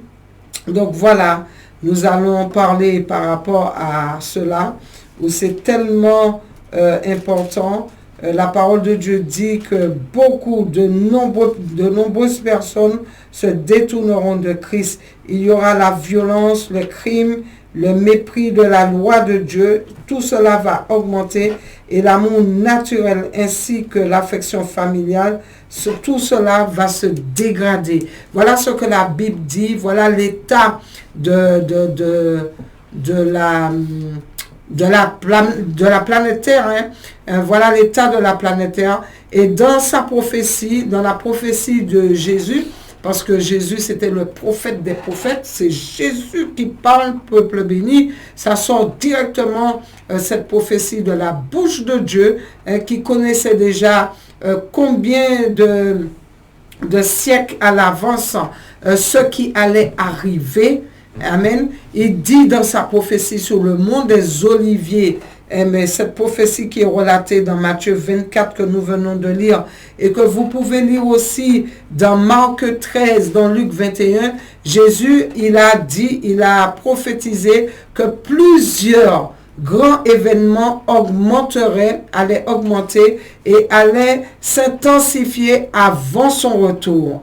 Donc voilà, nous allons parler par rapport à cela, où c'est tellement important. La parole de Dieu dit que de nombreuses personnes se détourneront de Christ. Il y aura la violence, le crime, le mépris de la loi de Dieu. Tout cela va augmenter et l'amour naturel ainsi que l'affection familiale, tout cela va se dégrader. Voilà ce que la Bible dit. Voilà l'état de la planète Terre, voilà l'état de la planète Terre. Et dans sa prophétie, dans la prophétie de Jésus, parce que Jésus c'était le prophète des prophètes, c'est Jésus qui parle, peuple béni, ça sort directement cette prophétie de la bouche de Dieu, qui connaissait déjà combien de siècles à l'avance ce qui allait arriver. Amen. Il dit dans sa prophétie sur le mont des Oliviers, mais cette prophétie qui est relatée dans Matthieu 24 que nous venons de lire et que vous pouvez lire aussi dans Marc 13, dans Luc 21, Jésus, il a prophétisé que plusieurs grands événements allaient augmenter et allaient s'intensifier avant son retour,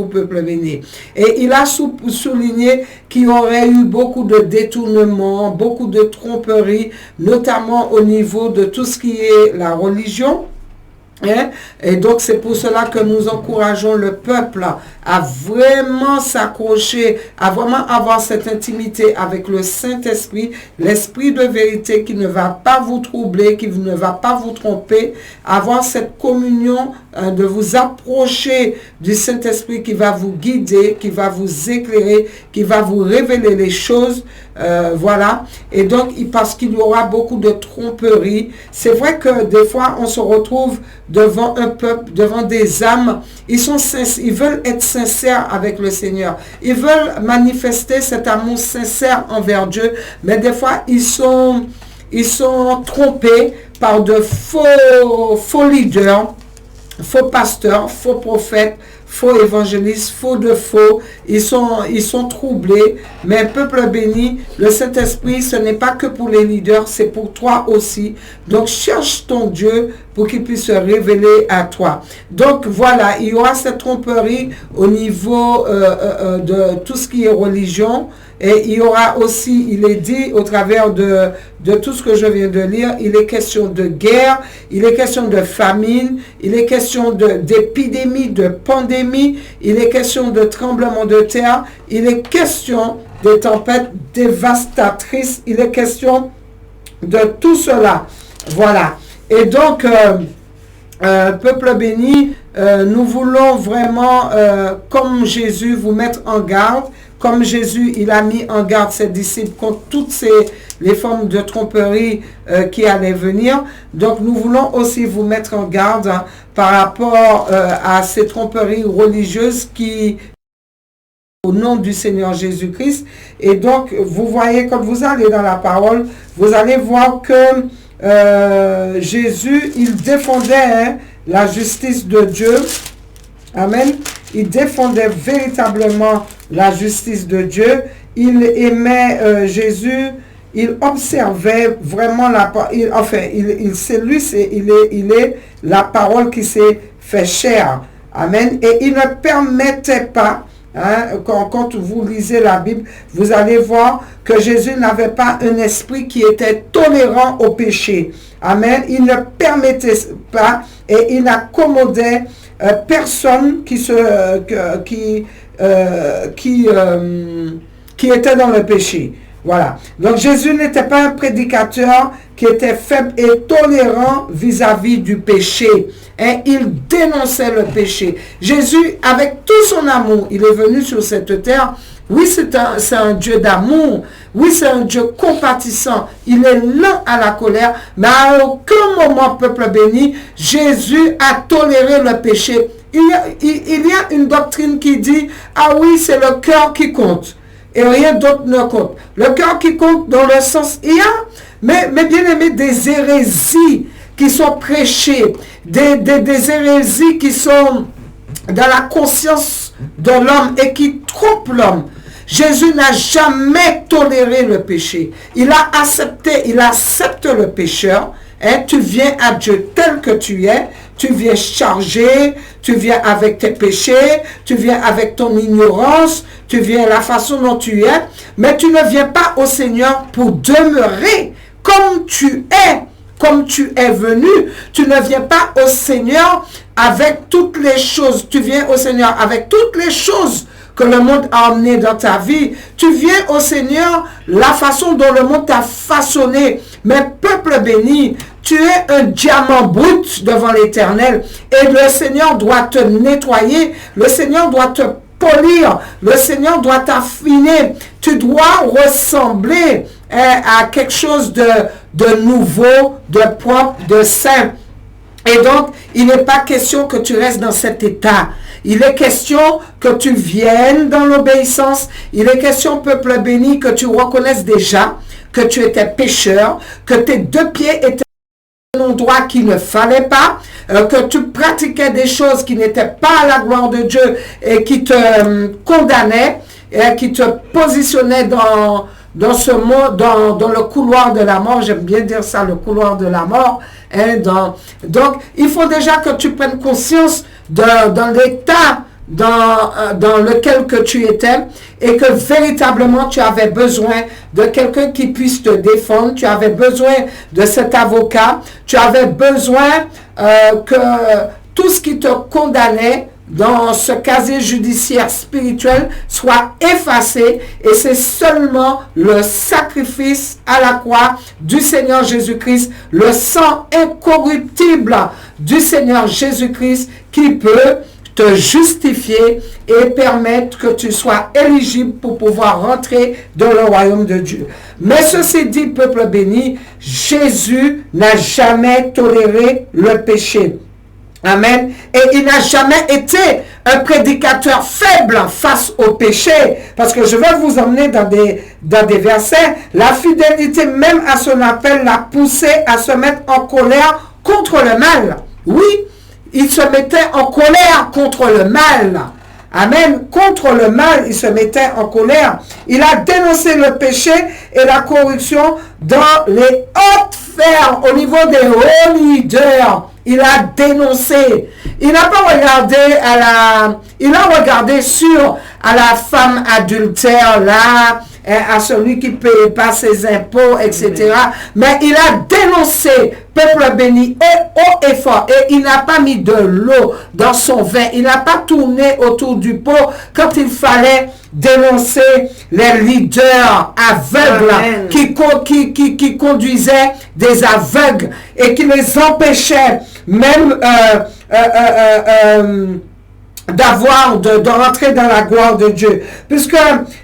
peuple béni. Et il a souligné qu'il y aurait eu beaucoup de détournements, beaucoup de tromperies, notamment au niveau de tout ce qui est la religion. Et donc c'est pour cela que nous encourageons le peuple à vraiment s'accrocher, à vraiment avoir cette intimité avec le Saint-Esprit, l'Esprit de vérité qui ne va pas vous troubler, qui ne va pas vous tromper, avoir cette communion, de vous approcher du Saint-Esprit qui va vous guider, qui va vous éclairer, qui va vous révéler les choses, voilà. Et donc parce qu'il y aura beaucoup de tromperies, c'est vrai que des fois on se retrouve devant un peuple, devant des âmes, ils veulent être sincères avec le Seigneur. Ils veulent manifester cet amour sincère envers Dieu, mais des fois ils sont trompés par de faux leaders, faux pasteurs, faux prophètes, faux évangélistes, faux de faux. Ils sont troublés. Mais peuple béni, le Saint-Esprit, ce n'est pas que pour les leaders, c'est pour toi aussi. Donc, cherche ton Dieu pour qu'il puisse se révéler à toi. Donc, voilà, il y aura cette tromperie au niveau de tout ce qui est religion. Et il y aura aussi, il est dit au travers de tout ce que je viens de lire, il est question de guerre, il est question de famine, il est question d'épidémie, de pandémie, il est question de tremblement de terre, il est question de tempêtes dévastatrices, il est question de tout cela. Voilà. Et donc, peuple béni, nous voulons vraiment, comme Jésus, vous mettre en garde. Comme Jésus, il a mis en garde ses disciples contre toutes les formes de tromperie qui allaient venir. Donc, nous voulons aussi vous mettre en garde par rapport à ces tromperies religieuses qui, au nom du Seigneur Jésus-Christ. Et donc, vous voyez, quand vous allez dans la parole, vous allez voir que Jésus, il défendait la justice de Dieu. Amen. Il défendait véritablement la justice de Dieu. Il aimait Jésus. Il observait vraiment il est la parole qui s'est fait chair. Amen. Et il ne permettait pas, quand vous lisez la Bible, vous allez voir que Jésus n'avait pas un esprit qui était tolérant au péché. Amen. Il ne permettait pas et il accommodait personne qui était dans le péché. Voilà. Donc Jésus n'était pas un prédicateur qui était faible et tolérant vis-à-vis du péché. Et il dénonçait le péché. Jésus, avec tout son amour, il est venu sur cette terre. Oui, c'est un Dieu d'amour. Oui, c'est un Dieu compatissant. Il est lent à la colère. Mais à aucun moment, peuple béni, Jésus a toléré le péché. Il y a une doctrine qui dit, ah oui, c'est le cœur qui compte. Et rien d'autre ne compte. Le cœur qui compte dans le sens, il y a, mais bien aimé, des hérésies qui sont prêchées. Des hérésies qui sont dans la conscience de l'homme et qui trompent l'homme. Jésus n'a jamais toléré le péché. Il accepte le pécheur. Tu viens à Dieu tel que tu es. Tu viens chargé, tu viens avec tes péchés, tu viens avec ton ignorance, tu viens la façon dont tu es. Mais tu ne viens pas au Seigneur pour demeurer comme tu es venu. Tu ne viens pas au Seigneur avec toutes les choses. Tu viens au Seigneur avec toutes les choses que le monde a emmené dans ta vie. Tu viens au Seigneur la façon dont le monde t'a façonné. Mais peuple béni, tu es un diamant brut devant l'Éternel. Et le Seigneur doit te nettoyer. Le Seigneur doit te polir. Le Seigneur doit t'affiner. Tu dois ressembler à quelque chose de nouveau, de propre, de saint. Et donc, il n'est pas question que tu restes dans cet état. Il est question que tu viennes dans l'obéissance. Il est question, peuple béni, que tu reconnaisses déjà que tu étais pécheur, que tes deux pieds étaient à un endroit qu'il ne fallait pas, que tu pratiquais des choses qui n'étaient pas à la gloire de Dieu et qui te condamnaient, et qui te positionnaient dans le couloir de la mort. J'aime bien dire ça, le couloir de la mort. Donc, il faut déjà que tu prennes conscience dans l'état dans lequel que tu étais et que véritablement tu avais besoin de quelqu'un qui puisse te défendre. Tu avais besoin de cet avocat. Tu avais besoin que tout ce qui te condamnait dans ce casier judiciaire spirituel soit effacé, et c'est seulement le sacrifice à la croix du Seigneur Jésus-Christ, le sang incorruptible du Seigneur Jésus-Christ qui peut te justifier et permettre que tu sois éligible pour pouvoir rentrer dans le royaume de Dieu. Mais ceci dit, peuple béni, Jésus n'a jamais toléré le péché. Amen. Et il n'a jamais été un prédicateur faible face au péché. Parce que je vais vous emmener dans des versets. La fidélité même à son appel l'a poussé à se mettre en colère contre le mal. Oui, il se mettait en colère contre le mal. Amen. Contre le mal, il se mettait en colère. Il a dénoncé le péché et la corruption dans les hautes sphères, au niveau des hauts leaders. Il a dénoncé. Il n'a pas regardé il a regardé à la femme adultère là, à celui qui ne paye pas ses impôts, etc. Mais il a dénoncé, peuple béni, haut et fort. Et il n'a pas mis de l'eau dans son vin. Il n'a pas tourné autour du pot quand il fallait dénoncer les leaders aveugles qui conduisaient des aveugles et qui les empêchaient même de rentrer dans la gloire de Dieu. Puisque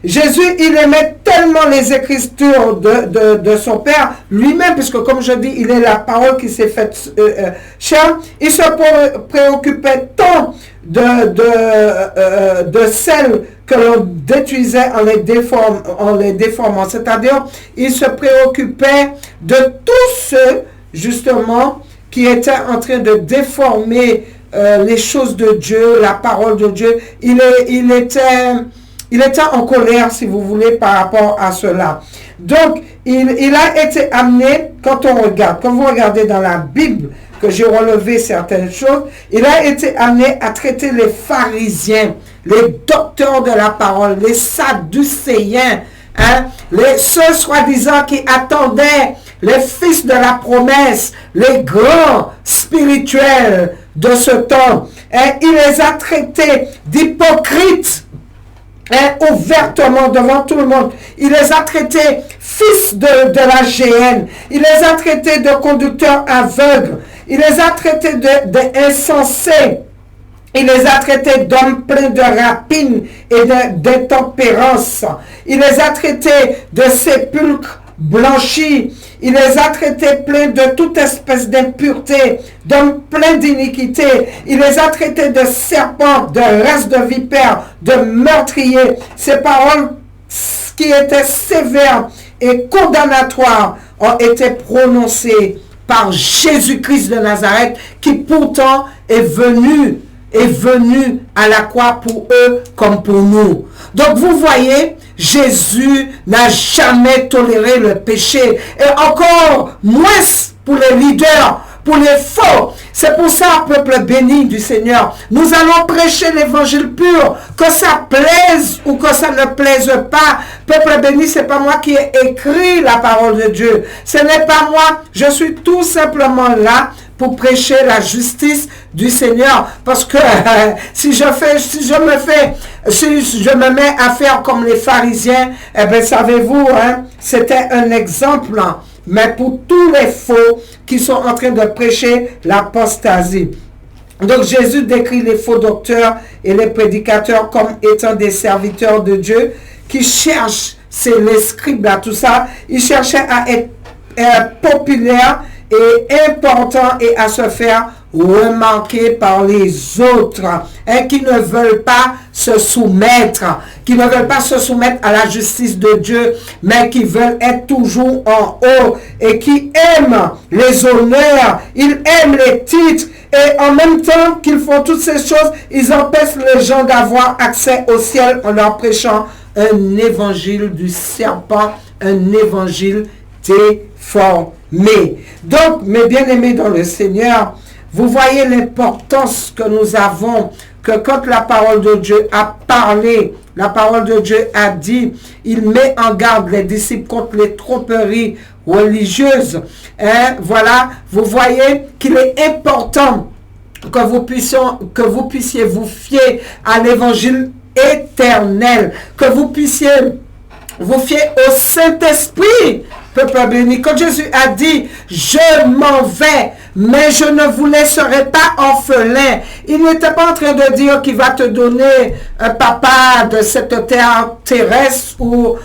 Jésus, il aimait tellement les écritures de son Père, lui-même, puisque comme je dis, il est la parole qui s'est faite chair, il se préoccupait tant de celles que l'on détruisait en les déformant. C'est-à-dire, il se préoccupait de tous ceux, justement, qui étaient en train de déformer les choses de Dieu, la parole de Dieu. Il était en colère, si vous voulez, par rapport à cela. Donc, il a été amené, quand vous regardez dans la Bible, que j'ai relevé certaines choses, il a été amené à traiter les pharisiens, les docteurs de la parole, les sadducéens, ceux soi-disant qui attendaient les fils de la promesse, les grands spirituels de ce temps. Il les a traités d'hypocrites, ouvertement devant tout le monde. Il les a traités fils de la géhenne. Il les a traités de conducteurs aveugles. Il les a traités d'insensés. Il les a traités d'hommes pleins de rapine et d'intempérance. Il les a traités de sépulcres blanchis. Il les a traités pleins de toute espèce d'impureté, d'hommes pleins d'iniquité. Il les a traités de serpents, de races de vipères, de meurtriers. Ces paroles qui étaient sévères et condamnatoires ont été prononcées par Jésus-Christ de Nazareth, qui pourtant est venu à la croix pour eux comme pour nous. Donc vous voyez, Jésus n'a jamais toléré le péché, et encore moins pour les leaders, pour les faux. C'est pour ça, peuple béni du Seigneur, nous allons prêcher l'évangile pur, que ça plaise ou que ça ne plaise pas. Peuple béni, c'est pas moi qui ai écrit la parole de Dieu. Ce n'est pas moi. Je suis tout simplement là pour prêcher la justice du Seigneur. Parce que si je me mets à faire comme les pharisiens, eh bien, savez-vous, c'était un exemple. Mais pour tous les faux qui sont en train de prêcher l'apostasie. Donc Jésus décrit les faux docteurs et les prédicateurs comme étant des serviteurs de Dieu qui cherchent, c'est les scribes là, tout ça, ils cherchaient à être populaires et importants et à se faire remarquer par les autres, qui ne veulent pas se soumettre, à la justice de Dieu, mais qui veulent être toujours en haut et qui aiment les honneurs, ils aiment les titres, et en même temps qu'ils font toutes ces choses, ils empêchent les gens d'avoir accès au ciel en leur prêchant un évangile du serpent, un évangile déformé. Donc, mes bien-aimés dans le Seigneur, vous voyez l'importance que nous avons, que quand la parole de Dieu a parlé, la parole de Dieu a dit, il met en garde les disciples contre les tromperies religieuses. Voilà, vous voyez qu'il est important que vous puissiez vous fier à l'évangile éternel, que vous puissiez vous fier au Saint-Esprit, peuple béni. Quand Jésus a dit, je m'en vais, mais je ne vous laisserai pas orphelin, il n'était pas en train de dire qu'il va te donner un papa de cette terre terrestre ou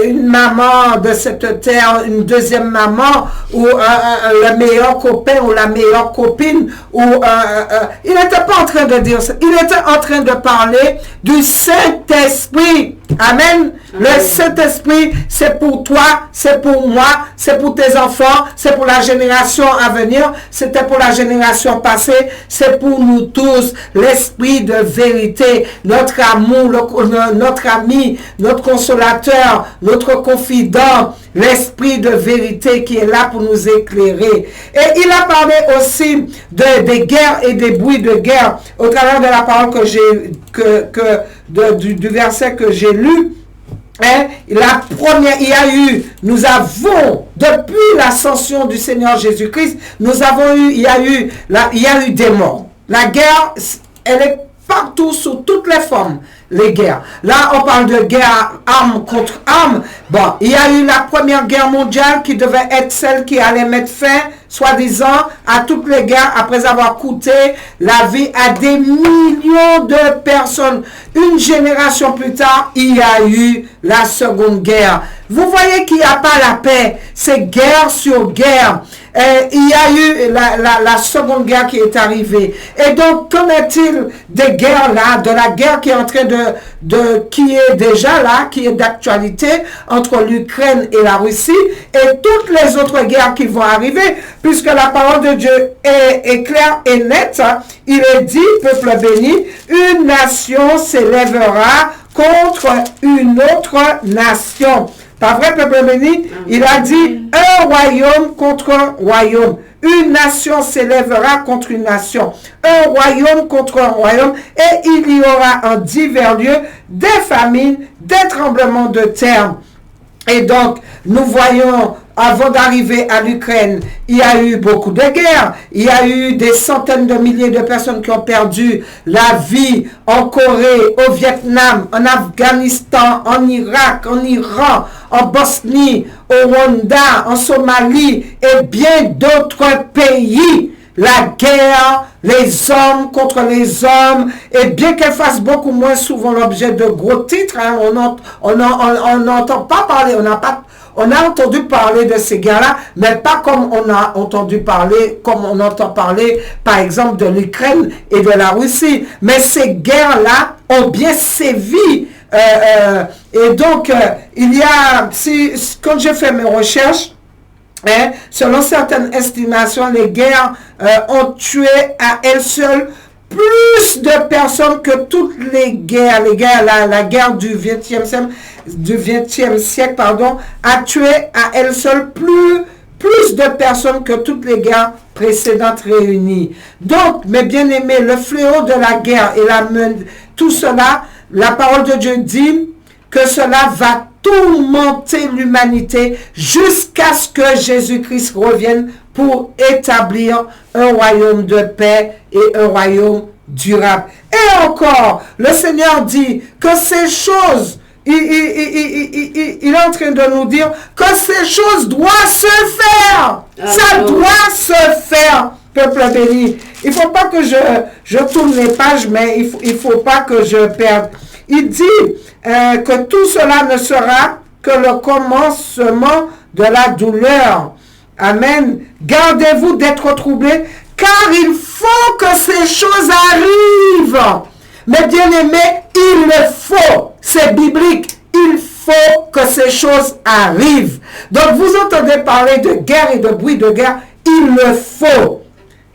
une maman de cette terre, une deuxième maman ou le meilleur copain ou la meilleure copine. Il n'était pas en train de dire ça. Il était en train de parler du Saint-Esprit. Amen. Le Saint-Esprit, c'est pour toi, c'est pour moi, c'est pour tes enfants, c'est pour la génération à venir, c'était pour la génération passée, c'est pour nous tous. L'Esprit de vérité, notre amour, notre ami, notre consolateur, notre confident, l'Esprit de vérité qui est là pour nous éclairer. Et il a parlé aussi des guerres et des bruits de guerre au travers de la parole que j'ai, du verset que j'ai lu. La première, nous avons, depuis l'ascension du Seigneur Jésus-Christ, il y a eu des morts. La guerre, elle est partout, sous toutes les formes, les guerres. Là, on parle de guerre arme contre arme. Bon, il y a eu la première guerre mondiale qui devait être celle qui allait mettre fin, soi-disant, à toutes les guerres après avoir coûté la vie à des millions de personnes. Une génération plus tard, il y a eu la seconde guerre. Vous voyez qu'il n'y a pas la paix. C'est guerre sur guerre. Il y a eu la seconde guerre qui est arrivée. Et donc, qu'en est-il des guerres là, de la guerre qui est en train qui est déjà là, qui est d'actualité entre l'Ukraine et la Russie et toutes les autres guerres qui vont arriver, puisque la parole de Dieu est claire et nette. Il est dit, peuple béni, une nation s'élèvera contre une autre nation. Pas vrai, peuple béni? Il a dit un royaume contre un royaume. Une nation s'élèvera contre une nation. Un royaume contre un royaume. Et il y aura en divers lieux des famines, des tremblements de terre. Et donc, nous voyons, avant d'arriver à l'Ukraine, il y a eu beaucoup de guerres. Il y a eu des centaines de milliers de personnes qui ont perdu la vie en Corée, au Vietnam, en Afghanistan, en Irak, en Iran, en Bosnie, au Rwanda, en Somalie et bien d'autres pays. La guerre, les hommes contre les hommes, et bien qu'elle fasse beaucoup moins souvent l'objet de gros titres, hein, on n'entend pas parler, on a entendu parler de ces guerres-là, mais pas comme on a entendu parler, comme on entend parler, par exemple, de l'Ukraine et de la Russie. Mais ces guerres-là ont bien sévi. Et donc, quand j'ai fait mes recherches, selon certaines estimations, les guerres ont tué à elles seules plus de personnes que toutes les guerres. La guerre du 20e siècle, a tué à elle seule plus de personnes que toutes les guerres précédentes réunies. Donc, mes bien-aimés, le fléau de la guerre et tout cela, la parole de Dieu dit que cela va tourmenter l'humanité jusqu'à ce que Jésus-Christ revienne pour établir un royaume de paix et un royaume durable. Et encore, le Seigneur dit que ces choses, il est en train de nous dire que ces choses doivent se faire. Ça doit se faire, peuple béni. Il ne faut pas que je tourne les pages, mais il ne faut pas que je perde. Il dit que tout cela ne sera que le commencement de la douleur. Amen. Gardez-vous d'être troublés, car il faut que ces choses arrivent. Mais bien aimés, il le faut. C'est biblique. Il faut que ces choses arrivent. Donc vous entendez parler de guerre et de bruit de guerre. Il le faut.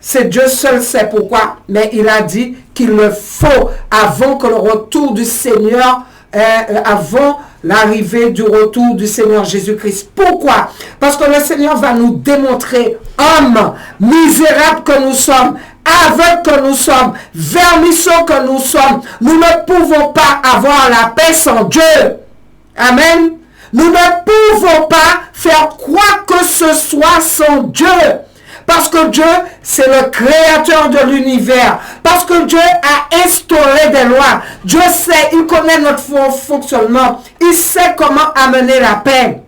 C'est Dieu seul sait pourquoi, mais il a dit qu'il le faut avant que le retour du Seigneur, avant l'arrivée du retour du Seigneur Jésus-Christ. Pourquoi? Parce que le Seigneur va nous démontrer, hommes misérables que nous sommes, aveugles que nous sommes, vermisseaux que nous sommes, nous ne pouvons pas avoir la paix sans Dieu. Amen. Nous ne pouvons pas faire quoi que ce soit sans Dieu. Parce que Dieu, c'est le créateur de l'univers. Parce que Dieu a instauré des lois. Dieu sait, il connaît notre fonctionnement. Il sait comment amener la paix.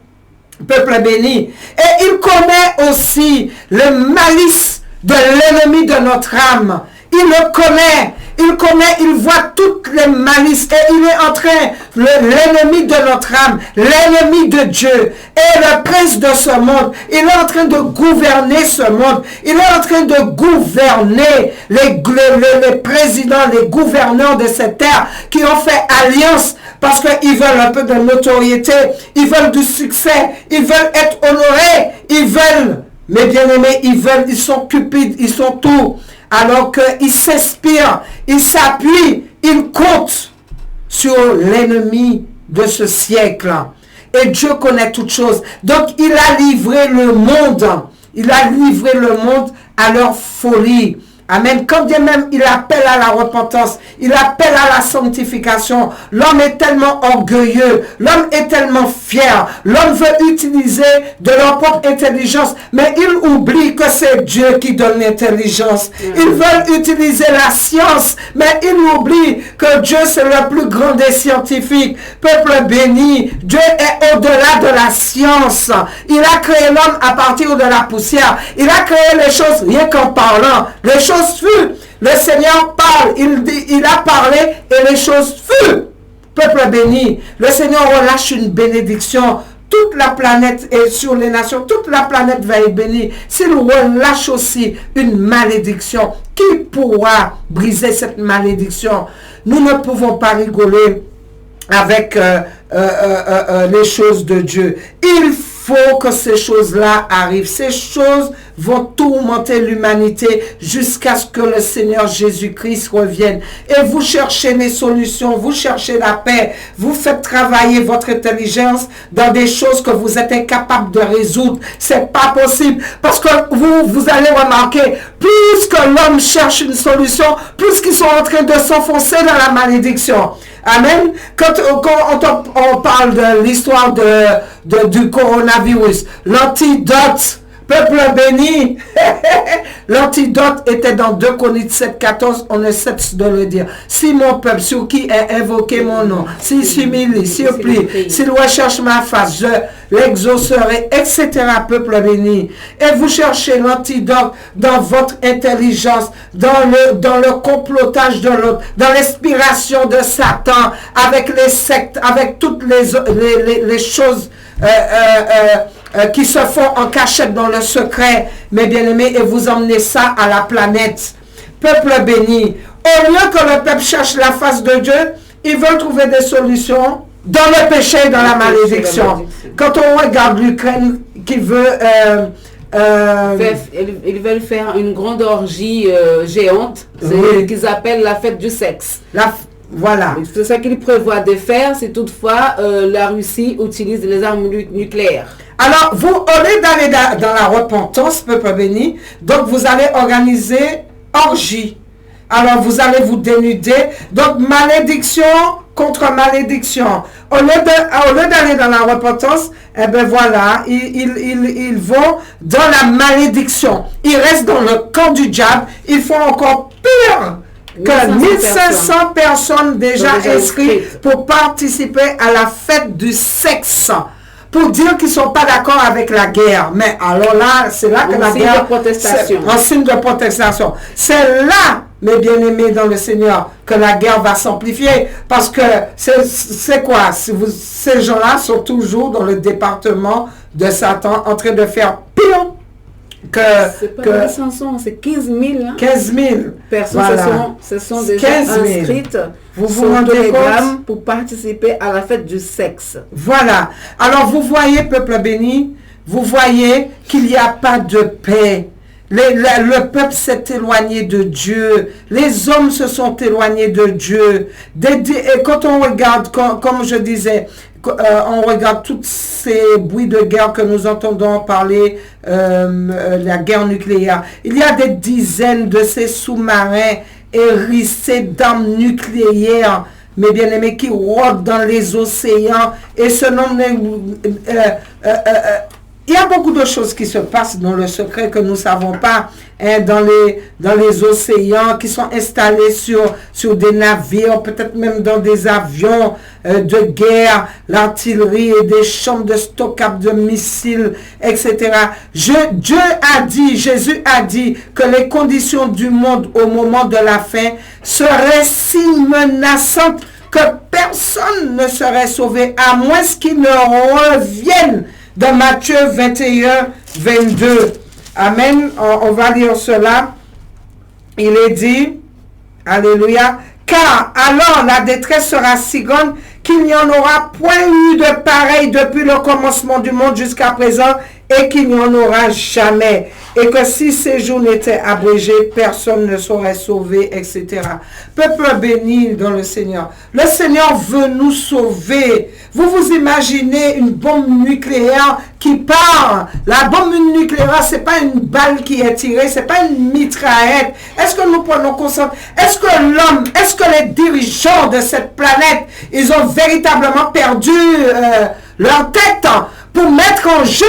Peuple béni. Et il connaît aussi le malice de l'ennemi de notre âme. Il le connaît. Il voit toutes les malices et il est en train, l'ennemi de notre âme, l'ennemi de Dieu et le prince de ce monde, il est en train de gouverner ce monde, il est en train de gouverner les présidents, les gouverneurs de cette terre qui ont fait alliance parce qu'ils veulent un peu de notoriété, ils veulent du succès, ils veulent être honorés, ils veulent, mes bien-aimés, ils sont cupides, ils sont tout. Alors qu'ils s'inspirent, ils s'appuient, ils comptent sur l'ennemi de ce siècle. Et Dieu connaît toutes choses. Donc il a livré le monde. Il a livré le monde à leur folie. Amen. Quand bien même il appelle à la repentance, il appelle à la sanctification. L'homme est tellement orgueilleux, l'homme est tellement fier, l'homme veut utiliser de leur propre intelligence, mais il oublie que c'est Dieu qui donne l'intelligence. Ils veulent utiliser la science, mais ils oublient que Dieu c'est le plus grand des scientifiques. Peuple béni, Dieu est au-delà de la science. Il a créé l'homme à partir de la poussière. Il a créé les choses rien qu'en parlant. Les choses furent. Le Seigneur parle, il a parlé et les choses furent. Peuple béni, le Seigneur relâche une bénédiction. Toute la planète est sur les nations, toute la planète va être bénie. S'il relâche aussi une malédiction, qui pourra briser cette malédiction? Nous ne pouvons pas rigoler avec les choses de Dieu. Il faut que ces choses-là arrivent. Ces choses vont tourmenter l'humanité jusqu'à ce que le Seigneur Jésus-Christ revienne. Et vous cherchez les solutions, vous cherchez la paix, vous faites travailler votre intelligence dans des choses que vous êtes incapable de résoudre. C'est pas possible. Parce que vous allez remarquer, plus que l'homme cherche une solution, plus qu'ils sont en train de s'enfoncer dans la malédiction. Amen. Quand on parle de l'histoire du coronavirus, l'antidote, peuple béni, l'antidote était dans 2 Chroniques 7:14, on ne cesse de le dire. Si mon peuple, sur qui est invoqué mon nom, s'il s'humilie, s'il plie, s'il recherche ma face, je l'exaucerai, etc. Peuple béni. Et vous cherchez l'antidote dans votre intelligence, dans le complotage de l'autre, dans l'inspiration de Satan, avec les sectes, avec toutes les choses qui se font en cachette dans le secret, mes bien-aimés, et vous emmenez ça à la planète. Peuple béni, au lieu que le peuple cherche la face de Dieu, ils veulent trouver des solutions dans le péché et dans la malédiction. Quand on regarde l'Ukraine qui veut... ils veulent faire une grande orgie géante, qu'ils appellent la fête du sexe. Voilà. C'est ça qu'ils prévoient de faire si toutefois la Russie utilise les armes nucléaires. Alors, vous, au lieu d'aller dans la repentance, peuple béni, donc vous allez organiser orgie. Alors, vous allez vous dénuder. Donc, malédiction contre malédiction. Au lieu d'aller dans la repentance, eh bien voilà, ils vont dans la malédiction. Ils restent dans le camp du diable. Ils font encore pire que 1500 personnes déjà inscrites pour participer à la fête du sexe. Pour dire qu'ils ne sont pas d'accord avec la guerre. Mais alors là, c'est là que la guerre... En signe de protestation. C'est là, mes bien-aimés dans le Seigneur, que la guerre va s'amplifier. Parce que c'est quoi? Ces gens-là sont toujours dans le département de Satan en train de faire pire c'est pas 500, c'est 15 000. Hein? 15 000 personnes se sont déjà inscrites. Vous rendez compte pour participer à la fête du sexe. Voilà. Alors vous voyez, peuple béni, vous voyez qu'il n'y a pas de paix. Le peuple s'est éloigné de Dieu. Les hommes se sont éloignés de Dieu. Et quand on regarde, comme je disais, on regarde tous ces bruits de guerre que nous entendons parler, la guerre nucléaire. Il y a des dizaines de ces sous-marins hérissés d'armes nucléaires, mes bien-aimés, qui rôdent dans les océans. Et ce nombre... il y a beaucoup de choses qui se passent dans le secret que nous ne savons pas, hein, dans les océans, qui sont installés sur des navires, peut-être même dans des avions de guerre, l'artillerie et des chambres de stockage de missiles, etc. Dieu a dit, Jésus a dit que les conditions du monde au moment de la fin seraient si menaçantes que personne ne serait sauvé, à moins qu'il ne revienne. Dans Matthieu 21, 22. Amen. On va lire cela. Il est dit, alléluia, car alors la détresse sera si grande qu'il n'y en aura point eu de pareil depuis le commencement du monde jusqu'à présent et qu'il n'y en aura jamais. Et que si ces jours n'étaient abrégés, personne ne serait sauvé, etc. Peuple béni dans le Seigneur. Le Seigneur veut nous sauver. Vous vous imaginez une bombe nucléaire qui part. La bombe nucléaire, c'est pas une balle qui est tirée, c'est pas une mitraillette. Est-ce que nous prenons conscience? Est-ce que l'homme, est-ce que les dirigeants de cette planète, ils ont véritablement perdu leur tête pour mettre en jeu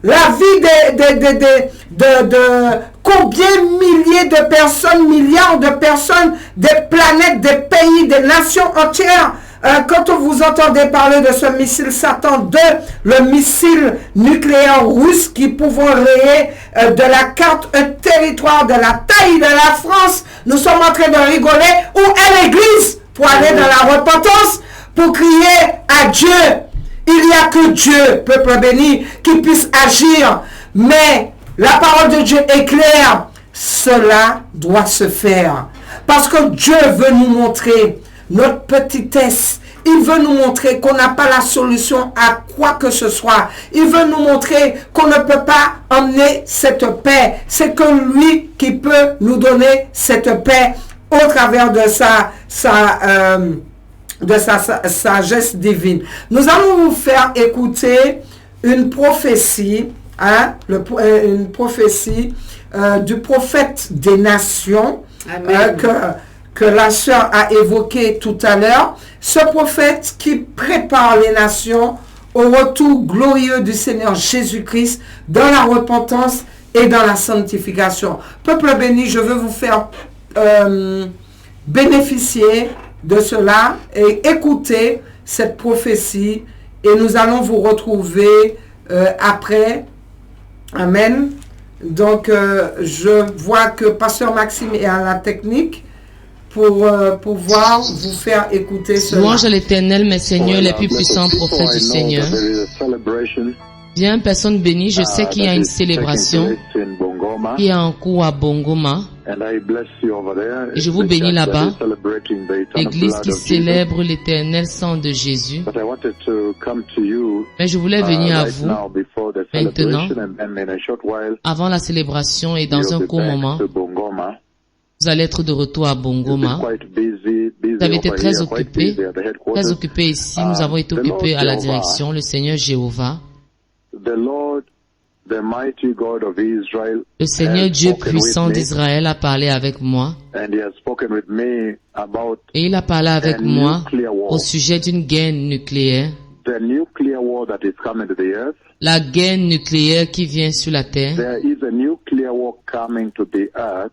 la vie de combien milliers de personnes, milliards de personnes, des planètes, des pays, des nations entières? Quand vous entendez parler de ce missile Satan 2, le missile nucléaire russe qui pouvait rayer de la carte un territoire de la taille de la France, nous sommes en train de rigoler. Où est l'Église pour aller dans la repentance, pour crier à Dieu? Il n'y a que Dieu, peuple béni, qui puisse agir. Mais la parole de Dieu est claire. Cela doit se faire. Parce que Dieu veut nous montrer notre petitesse. Il veut nous montrer qu'on n'a pas la solution à quoi que ce soit. Il veut nous montrer qu'on ne peut pas emmener cette paix. C'est que lui qui peut nous donner cette paix au travers de sa sagesse divine. Nous allons vous faire écouter une prophétie, une prophétie du prophète des nations que la sœur a évoqué tout à l'heure. Ce prophète qui prépare les nations au retour glorieux du Seigneur Jésus-Christ dans la repentance et dans la sanctification. Peuple béni, je veux vous faire bénéficier de cela et écouter cette prophétie et nous allons vous retrouver après. Amen. Donc je vois que Pasteur Maxime est à la technique pour pouvoir vous faire écouter cela. Louange à l'Éternel, mes seigneurs, les plus puissants prophètes du Seigneur. Bien, personne bénie, je sais qu'il y a une célébration qui est en cours à Bongoma. Et je vous bénis là-bas, l'église qui célèbre l'éternel sang de Jésus. Mais je voulais venir à vous maintenant, avant la célébration et dans un court moment. Vous allez être de retour à Bongoma. Vous avez été très occupés ici. Nous avons été occupés à la direction, le Seigneur Jéhovah. Le Seigneur Dieu puissant d'Israël a parlé avec moi. Et il a parlé avec moi au sujet d'une guerre nucléaire. La guerre nucléaire qui vient sur la terre.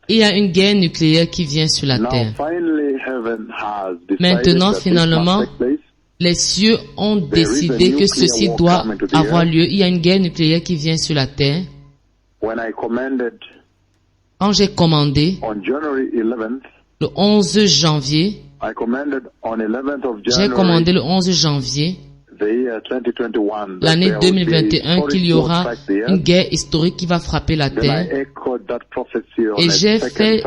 Il y a une guerre nucléaire qui vient sur la terre. Maintenant, finalement, les cieux ont décidé que ceci doit avoir lieu. Il y a une guerre nucléaire qui vient sur la terre. Quand j'ai commandé, le 11 janvier, j'ai commandé le 11 janvier, l'année 2021, qu'il y aura une guerre historique qui va frapper la terre. Et j'ai fait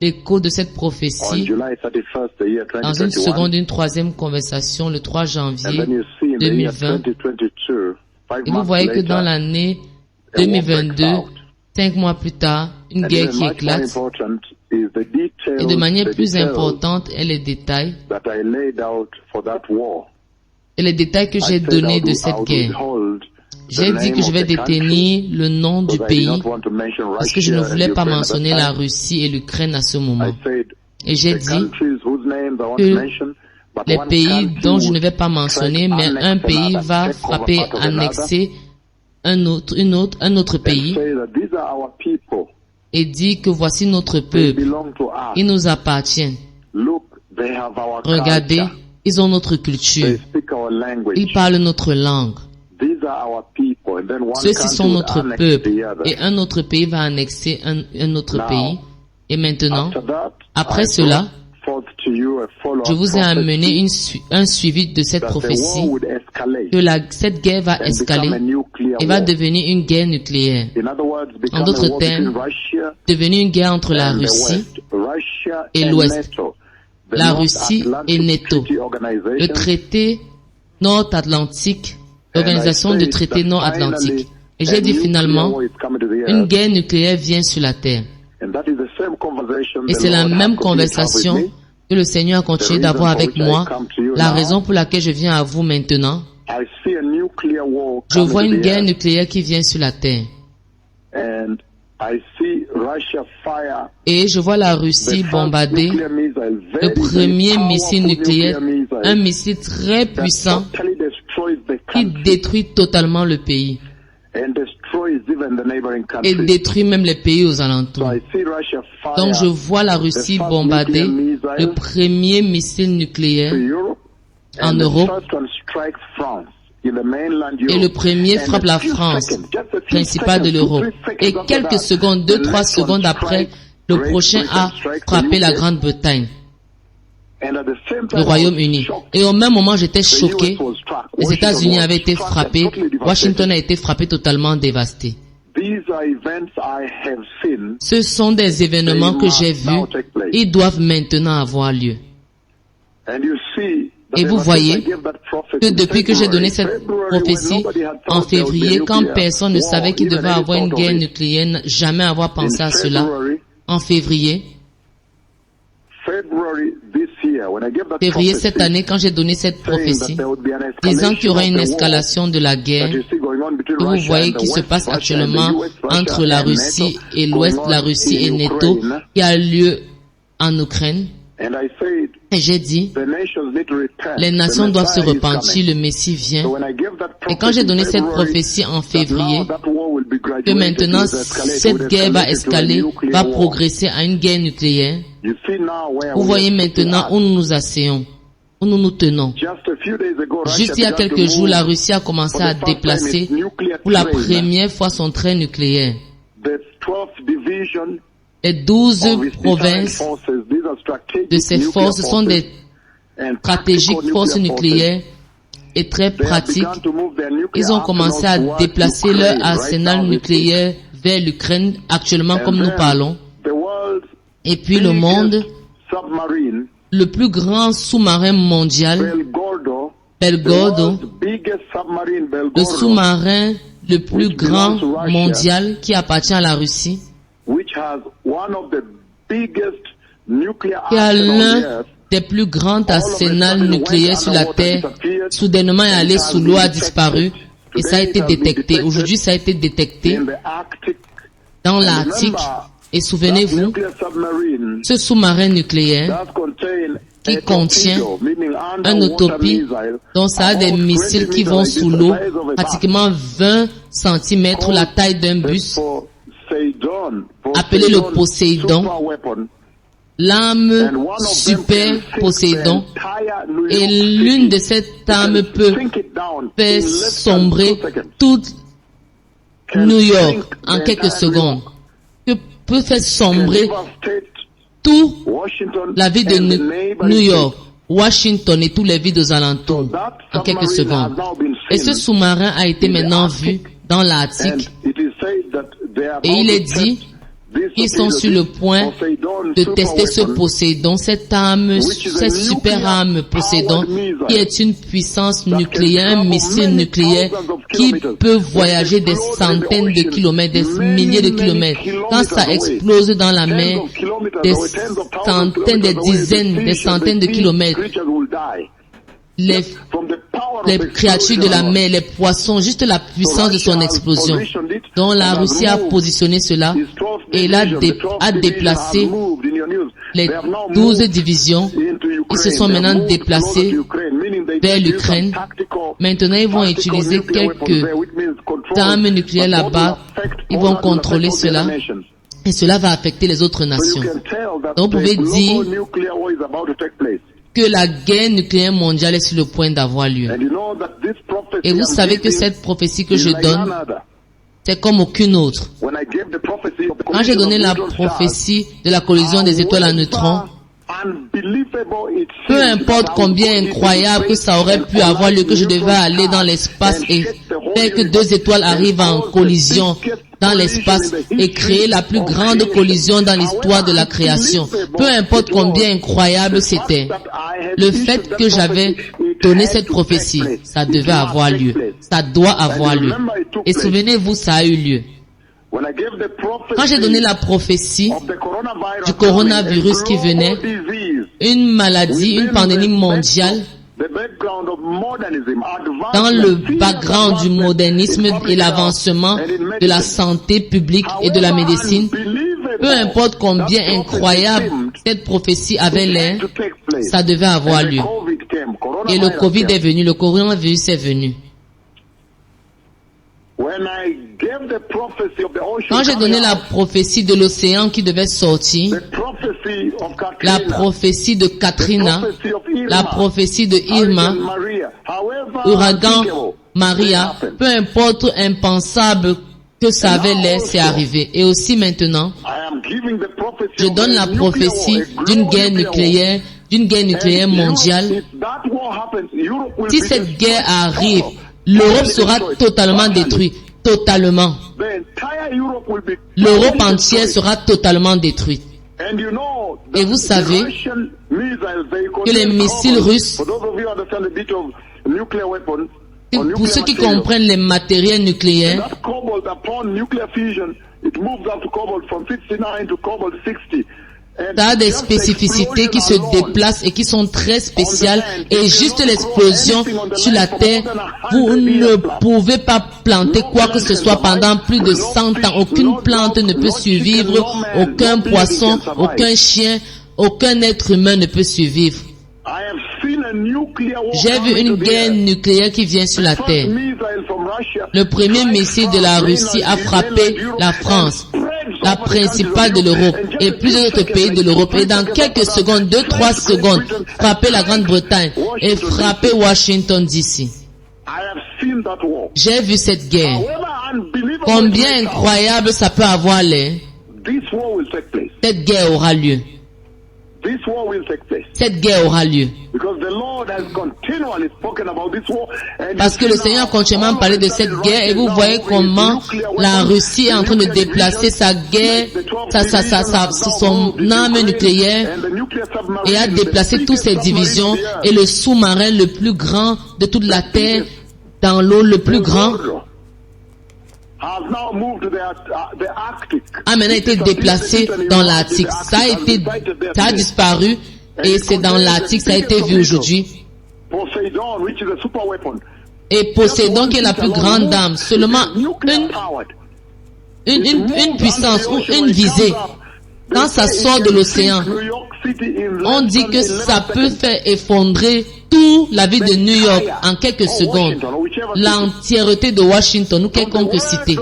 l'écho de cette prophétie dans une seconde, une troisième conversation le 3 janvier 2020. Et vous voyez que dans l'année 2022, 5 mois plus tard, une guerre qui éclate. Et de manière plus importante est les détails. Et les détails que j'ai donnés de cette guerre. J'ai dit que je vais détenir le nom du pays parce que je ne voulais pas mentionner la Russie et l'Ukraine à ce moment. Et j'ai dit que les pays dont je ne vais pas mentionner, mais un pays va frapper, annexer un autre pays et dit que voici notre peuple. Il nous appartient. Regardez, ils ont notre culture. Ils parlent notre langue. Ceux-ci sont notre peuple. Et un autre pays va annexer un autre pays. Et maintenant, après cela, je vous ai amené un suivi de cette prophétie que cette guerre va escaler et va devenir une guerre nucléaire. En d'autres termes, devenir une guerre entre la Russie et l'Ouest. la Russie et NATO, le traité nord-atlantique, l'organisation de traité nord-atlantique. Et j'ai dit finalement, une guerre nucléaire vient sur la terre. Et c'est la même conversation que le Seigneur a continué d'avoir avec moi. La raison pour laquelle je viens à vous maintenant, je vois une guerre nucléaire qui vient sur la terre. Et je vois la Russie bombarder le premier missile nucléaire, un missile très puissant qui détruit totalement le pays et détruit même les pays aux alentours. Donc je vois la Russie bombarder le premier missile nucléaire en Europe et le premier frappe la France, principale de l'Europe. Et quelques secondes, 2-3 secondes après, le prochain a frappé la Grande-Bretagne, le Royaume-Uni. Et au même moment, j'étais choqué. Les États-Unis avaient été frappés. Washington a été frappé, totalement dévasté. Ce sont des événements que j'ai vus. Ils doivent maintenant avoir lieu. Et vous voyez que depuis que j'ai donné cette prophétie en février, quand personne ne savait qu'il devait avoir une guerre nucléaire, jamais avoir pensé à cela, en février cette année, quand j'ai donné cette prophétie, disant qu'il y aurait une escalation de la guerre, que vous voyez qui se passe actuellement entre la Russie et l'Ouest, la Russie et NATO, qui a lieu en Ukraine. Et j'ai dit, les nations doivent se repentir, le Messie vient. Et quand j'ai donné cette prophétie en février, que maintenant cette guerre va escaler, va progresser à une guerre nucléaire, vous voyez maintenant où nous nous asseyons, où nous nous tenons. Juste il y a quelques jours, la Russie a commencé à déplacer pour la première fois son train nucléaire. Les 12 provinces de ces forces sont des stratégiques forces nucléaires et très pratiques. Ils ont commencé à déplacer leur arsenal nucléaire vers l'Ukraine, actuellement comme nous parlons. Et puis le monde, le plus grand sous-marin mondial, Belgorod, le sous-marin le plus grand mondial qui appartient à la Russie, qui a l'un des plus grands arsenals nucléaires sur la Terre, soudainement est allé sous l'eau, a disparu, et ça a été détecté. Aujourd'hui, ça a été détecté dans l'Arctique. Et souvenez-vous, ce sous-marin nucléaire qui contient un utopie, dont ça a des missiles qui vont sous l'eau, pratiquement 20 cm, la taille d'un bus, appelé le Poséidon, l'arme super Poséidon, et l'une de ces armes peut faire sombrer toute New York en quelques secondes, que peut faire sombrer toute la ville de New York, Washington et tous les villes aux alentours en quelques secondes. Et ce sous-marin a été maintenant vu dans l'Arctique. Et il est dit qu'ils sont sur le point de tester ce Poséidon, cette arme, cette super arme Poséidon, qui est une puissance nucléaire, un missile nucléaire qui peut voyager des centaines de kilomètres, des milliers de kilomètres. Quand ça explose dans la mer, des centaines, des dizaines, des centaines de kilomètres, les créatures de la mer, les poissons, juste la puissance de son explosion. Donc la Russie a positionné cela et il a déplacé les 12 divisions. Ils se sont maintenant déplacés vers l'Ukraine. Maintenant, ils vont utiliser quelques armes nucléaires là-bas. Ils vont contrôler cela. Et cela va affecter les autres nations. Donc vous pouvez dire que la guerre nucléaire mondiale est sur le point d'avoir lieu. Et vous savez que cette prophétie que je donne, c'est comme aucune autre. Quand j'ai donné la prophétie de la collision des étoiles à neutrons, peu importe combien incroyable que ça aurait pu avoir lieu, que je devais aller dans l'espace et faire que deux étoiles arrivent en collision, dans l'espace et créer la plus grande collision dans l'histoire de la création. Peu importe combien incroyable c'était, le fait que j'avais donné cette prophétie, ça devait avoir lieu. Ça doit avoir lieu. Et souvenez-vous, ça a eu lieu. Quand j'ai donné la prophétie du coronavirus qui venait, une maladie, une pandémie mondiale, dans le background du modernisme et l'avancement de la santé publique et de la médecine, peu importe combien incroyable cette prophétie avait l'air, ça devait avoir lieu. Et le Covid est venu, le coronavirus est venu. Quand j'ai donné la prophétie de l'océan qui devait sortir, la prophétie de Katrina, la prophétie de Irma, ouragan Maria, peu importe impensable que ça avait l'air, c'est arrivé. Et aussi maintenant, je donne la prophétie d'une guerre nucléaire mondiale. Si cette guerre arrive, l'Europe sera totalement détruite. Totalement. L'Europe entière sera totalement détruite. Et vous savez que les missiles russes, pour ceux qui comprennent les matériels nucléaires, ça a des spécificités qui se déplacent et qui sont très spéciales, et juste l'explosion sur la Terre, vous ne pouvez pas planter quoi que ce soit pendant plus de 100 ans. Aucune plante ne peut survivre, aucun poisson, aucun chien, aucun être humain ne peut survivre. J'ai vu une guerre nucléaire qui vient sur la Terre. Le premier missile de la Russie a frappé la France, la principale de l'Europe, et plusieurs autres pays de l'Europe, et dans quelques secondes, 2-3 secondes, frapper la Grande-Bretagne et frapper Washington DC. J'ai vu cette guerre. Combien incroyable ça peut avoir l'air. Cette guerre aura lieu. Cette guerre aura lieu. Parce que le Seigneur a continuellement parlé de cette guerre, et vous voyez comment la Russie est en train de déplacer sa guerre, son arme nucléaire, et a déplacé toutes ses divisions, et le sous-marin le plus grand de toute la Terre, dans l'eau le plus grand, a maintenant été déplacé dans l'Arctique. Ça a disparu, et c'est dans l'Arctique, ça a été vu aujourd'hui. Et Poséidon, qui est la plus grande dame, seulement une puissance ou une visée, quand ça sort de l'océan, on dit que ça peut faire effondrer toute la ville de New York en quelques secondes, l'entièreté de Washington ou quelconque cité.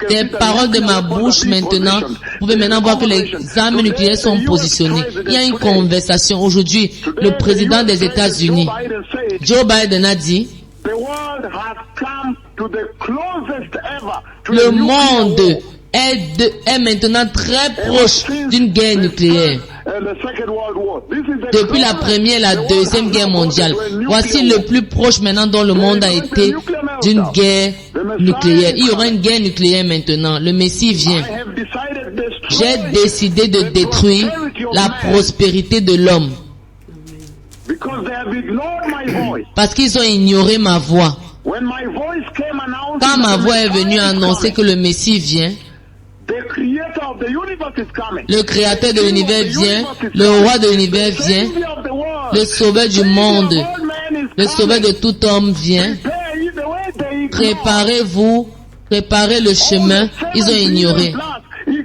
Des paroles de ma bouche maintenant, vous pouvez maintenant voir que les armes nucléaires sont positionnées. Il y a une conversation aujourd'hui. Le président des États-Unis, Joe Biden, a dit: le monde est maintenant très proche d'une guerre nucléaire. Depuis la première et la deuxième guerre mondiale, voici le plus proche maintenant dont le monde a été d'une guerre nucléaire. Il y aura une guerre nucléaire maintenant. Le Messie vient. J'ai décidé de détruire la prospérité de l'homme. Parce qu'ils ont ignoré ma voix. Quand ma voix est venue annoncer que le Messie vient, le créateur de l'univers vient, le roi de l'univers vient, le sauveur du monde, le sauveur de tout homme vient. Préparez-vous, préparez le chemin. Ils ont ignoré.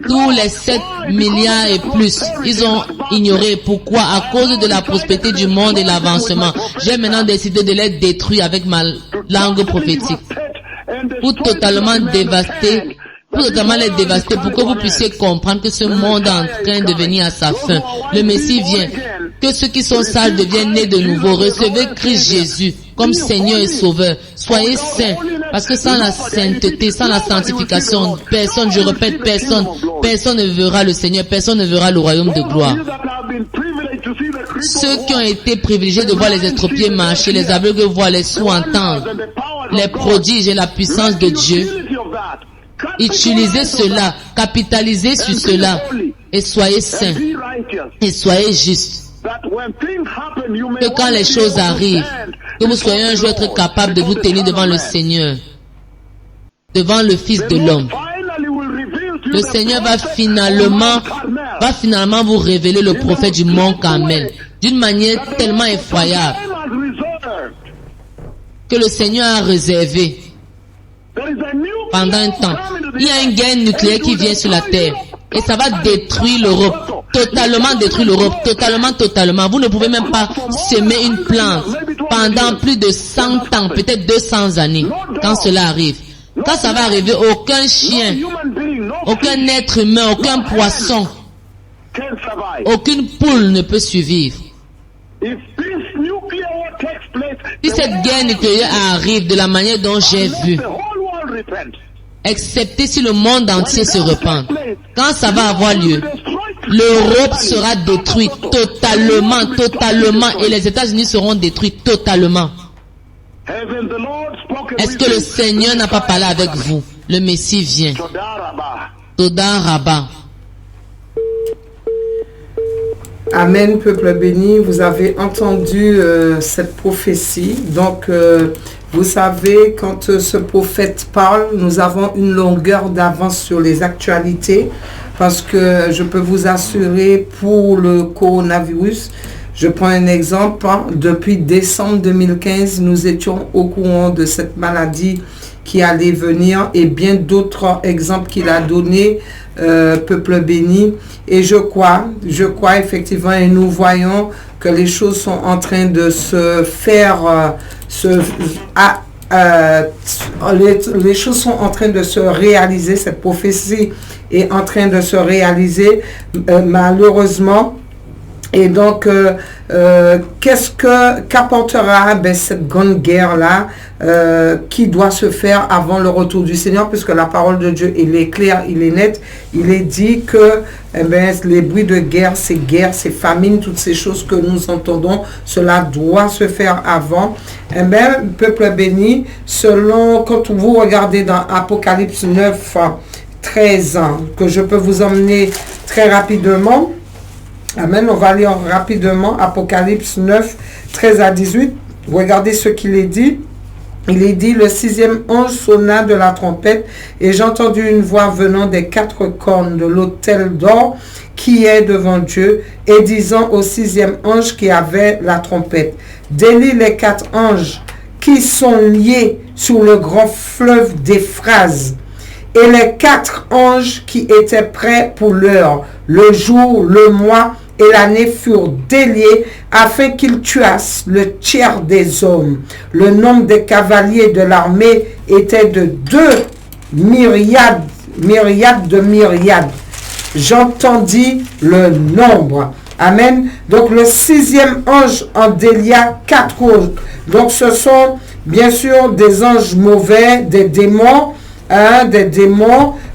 Tous les 7 milliards et plus, ils ont ignoré. Pourquoi? À cause de la prospérité du monde et l'avancement. J'ai maintenant décidé de les détruire avec ma langue prophétique. Pour totalement dévaster, pour totalement les dévaster, pour que vous puissiez comprendre que ce monde est en train de venir à sa fin. Le Messie vient. Que ceux qui sont sages deviennent nés de nouveau. Recevez Christ Jésus comme Seigneur et Sauveur. Soyez saints. Parce que sans la sainteté, sans la sanctification, personne, je répète, personne ne verra le Seigneur, personne ne verra le royaume de gloire. Ceux qui ont été privilégiés de voir les estropiés marcher, les aveugles voir, les sourds entendre, les prodiges et la puissance de Dieu, Utilisez cela, capitalisez sur cela et soyez saints et soyez justes. Que quand les choses arrivent, que vous soyez un jour être capable de vous tenir devant le Seigneur, devant le Fils de l'homme. Le Seigneur va finalement vous révéler le prophète du mont Carmel d'une manière tellement effroyable que le Seigneur a réservé pendant un temps. Il y a une guerre nucléaire qui vient sur la terre et ça va détruire l'Europe, totalement détruire l'Europe, totalement. Vous ne pouvez même pas semer une plante pendant plus de 100 ans, peut-être 200 années, quand cela arrive. Quand ça va arriver, aucun chien, aucun être humain, aucun poisson, aucune poule ne peut survivre. Si cette guerre nucléaire arrive de la manière dont j'ai vu, excepté si le monde entier se repent, quand ça va avoir lieu, l'Europe sera détruite totalement, et les États-Unis seront détruits totalement. Est-ce que le Seigneur n'a pas parlé avec vous? Le Messie vient. Toda Rabba. Amen, peuple béni. Vous avez entendu cette prophétie. Donc, vous savez, quand ce prophète parle, nous avons une longueur d'avance sur les actualités. Parce que je peux vous assurer, pour le coronavirus, je prends un exemple. Depuis décembre 2015, nous étions au courant de cette maladie qui allait venir et bien d'autres exemples qu'il a donnés, peuple béni. Et je crois effectivement, et nous voyons que les choses sont en train de se faire, les choses sont en train de se réaliser, cette prophétie est en train de se réaliser, malheureusement. Et donc, qu'apportera cette grande guerre-là qui doit se faire avant le retour du Seigneur, puisque la parole de Dieu, il est clair, il est net. Il est dit que les bruits de guerre, c'est famine, toutes ces choses que nous entendons, cela doit se faire avant. Peuple béni, quand vous regardez dans Apocalypse 9, 13, que je peux vous emmener très rapidement. Amen, on va lire rapidement Apocalypse 9, 13 à 18. Regardez ce qu'il est dit. Il est dit, le 6e ange sonna de la trompette et j'ai entendu une voix venant des 4 cornes de l'autel d'or qui est devant Dieu et disant au 6e ange qui avait la trompette, délie les 4 anges qui sont liés sur le grand fleuve d'Euphrates. Et les 4 anges qui étaient prêts pour l'heure, le jour, le mois et l'année furent déliés afin qu'ils tuassent le tiers des hommes. Le nombre des cavaliers de l'armée était de 2 myriades de myriades. J'entendis le nombre. Amen. Donc le 6e ange en délia 4 autres. Donc ce sont bien sûr des anges mauvais, des démons,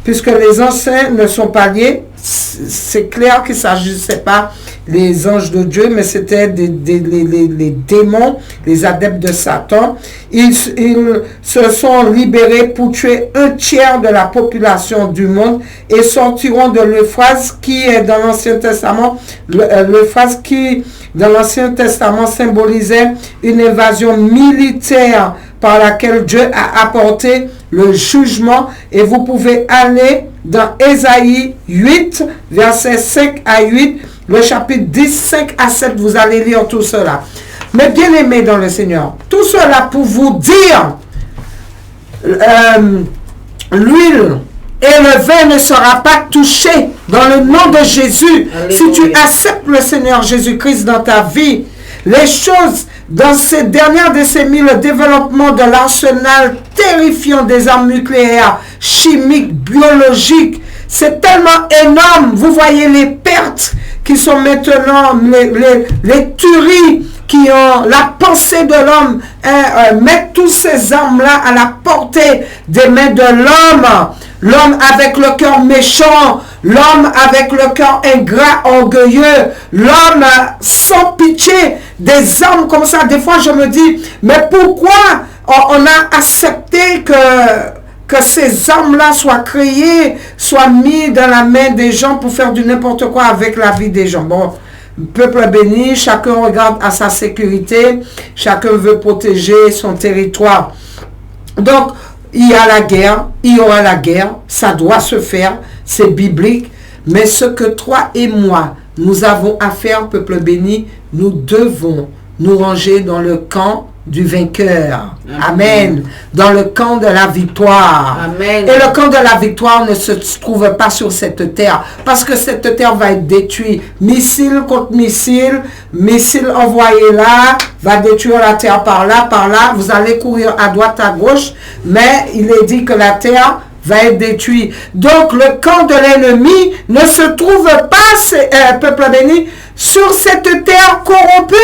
puisque les anciens ne sont pas liés. C'est clair qu'il ne s'agissait pas des anges de Dieu, mais c'était les démons, les adeptes de Satan. Ils se sont libérés pour tuer un tiers de la population du monde et sortiront de l'Euphrates qui est dans l'Ancien Testament. L'Euphrates qui, dans l'Ancien Testament, symbolisait une invasion militaire par laquelle Dieu a apporté le jugement. Et vous pouvez aller dans Ésaïe 8, versets 5 à 8, le chapitre 10, 5 à 7, vous allez lire tout cela. Mais bien aimés dans le Seigneur, tout cela pour vous dire, l'huile et le vin ne sera pas touché dans le nom de Jésus. Alléluia. Si tu acceptes le Seigneur Jésus-Christ dans ta vie, les choses dans ces dernières décennies, le développement de l'arsenal terrifiant des armes nucléaires, chimiques, biologiques, c'est tellement énorme. Vous voyez les pertes qui sont maintenant, les tueries qui ont la pensée de l'homme, mettre toutes ces armes-là à la portée des mains de l'homme. L'homme avec le cœur méchant, l'homme avec le cœur ingrat, orgueilleux, l'homme sans pitié, des armes comme ça. Des fois, je me dis, mais pourquoi on a accepté que que ces armes-là soient créées, soient mises dans la main des gens pour faire du n'importe quoi avec la vie des gens. Bon, peuple béni, chacun regarde à sa sécurité, chacun veut protéger son territoire. Donc, il y a la guerre, il y aura la guerre, ça doit se faire, c'est biblique. Mais ce que toi et moi, nous avons à faire, peuple béni, nous devons nous ranger dans le camp du vainqueur. Amen. Dans le camp de la victoire. Amen. Et le camp de la victoire ne se trouve pas sur cette terre. Parce que cette terre va être détruite. Missile contre missile. Missile envoyé là. Va détruire la terre par là, par là. Vous allez courir à droite, à gauche. Mais il est dit que la terre va être détruite. Donc le camp de l'ennemi ne se trouve pas, peuple béni, sur cette terre corrompue,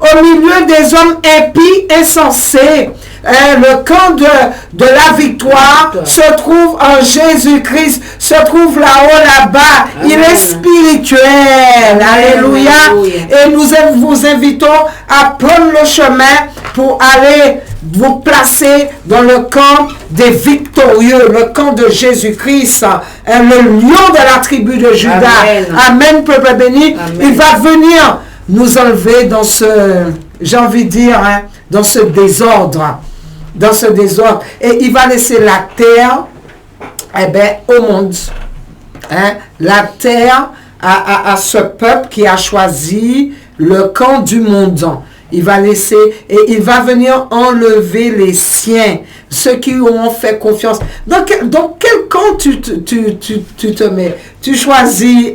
au milieu des hommes impies, insensés. Le camp de la victoire se trouve en Jésus-Christ, se trouve là-haut, là-bas. Il est spirituel. Alléluia. Et nous vous invitons à prendre le chemin pour aller vous placer dans le camp des victorieux, le camp de Jésus-Christ, le lion de la tribu de Juda. Amen, peuple béni. Amen. Il va venir nous enlever dans ce, j'ai envie de dire, dans ce désordre. Dans ce désordre. Et il va laisser la terre, au monde. La terre à ce peuple qui a choisi le camp du monde. Il va laisser et il va venir enlever les siens, ceux qui ont fait confiance. Dans quel camp tu te mets? Tu choisis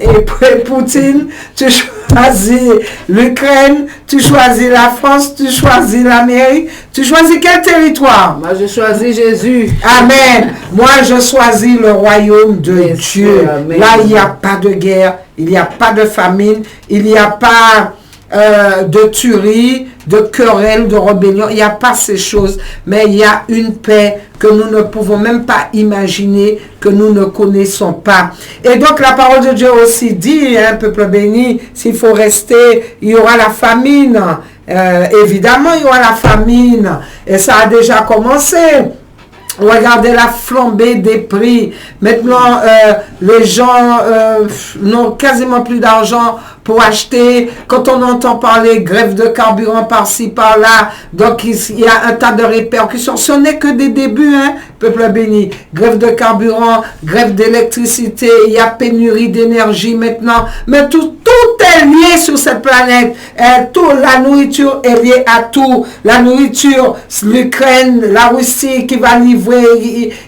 Poutine, tu choisis l'Ukraine, tu choisis la France, tu choisis l'Amérique, tu choisis quel territoire? Moi, je choisis Jésus. Amen. Moi, je choisis le royaume de Dieu. Amen. Là, il n'y a pas de guerre, il n'y a pas de famine, il n'y a pas de tuerie, de querelle, de rébellion. Il n'y a pas ces choses, mais il y a une paix que nous ne pouvons même pas imaginer, que nous ne connaissons pas. Et donc la parole de Dieu aussi dit, peuple béni, s'il faut rester, il y aura la famine. Évidemment, il y aura la famine. Et ça a déjà commencé. Regardez la flambée des prix. Maintenant, les gens n'ont quasiment plus d'argent pour acheter. Quand on entend parler grève de carburant par-ci, par-là, donc il y a un tas de répercussions. Ce n'est que des débuts, peuple béni. Grève de carburant, grève d'électricité, il y a pénurie d'énergie maintenant. Mais tout est lié sur cette planète. La nourriture est liée à tout. La nourriture, l'Ukraine, la Russie qui va livrer,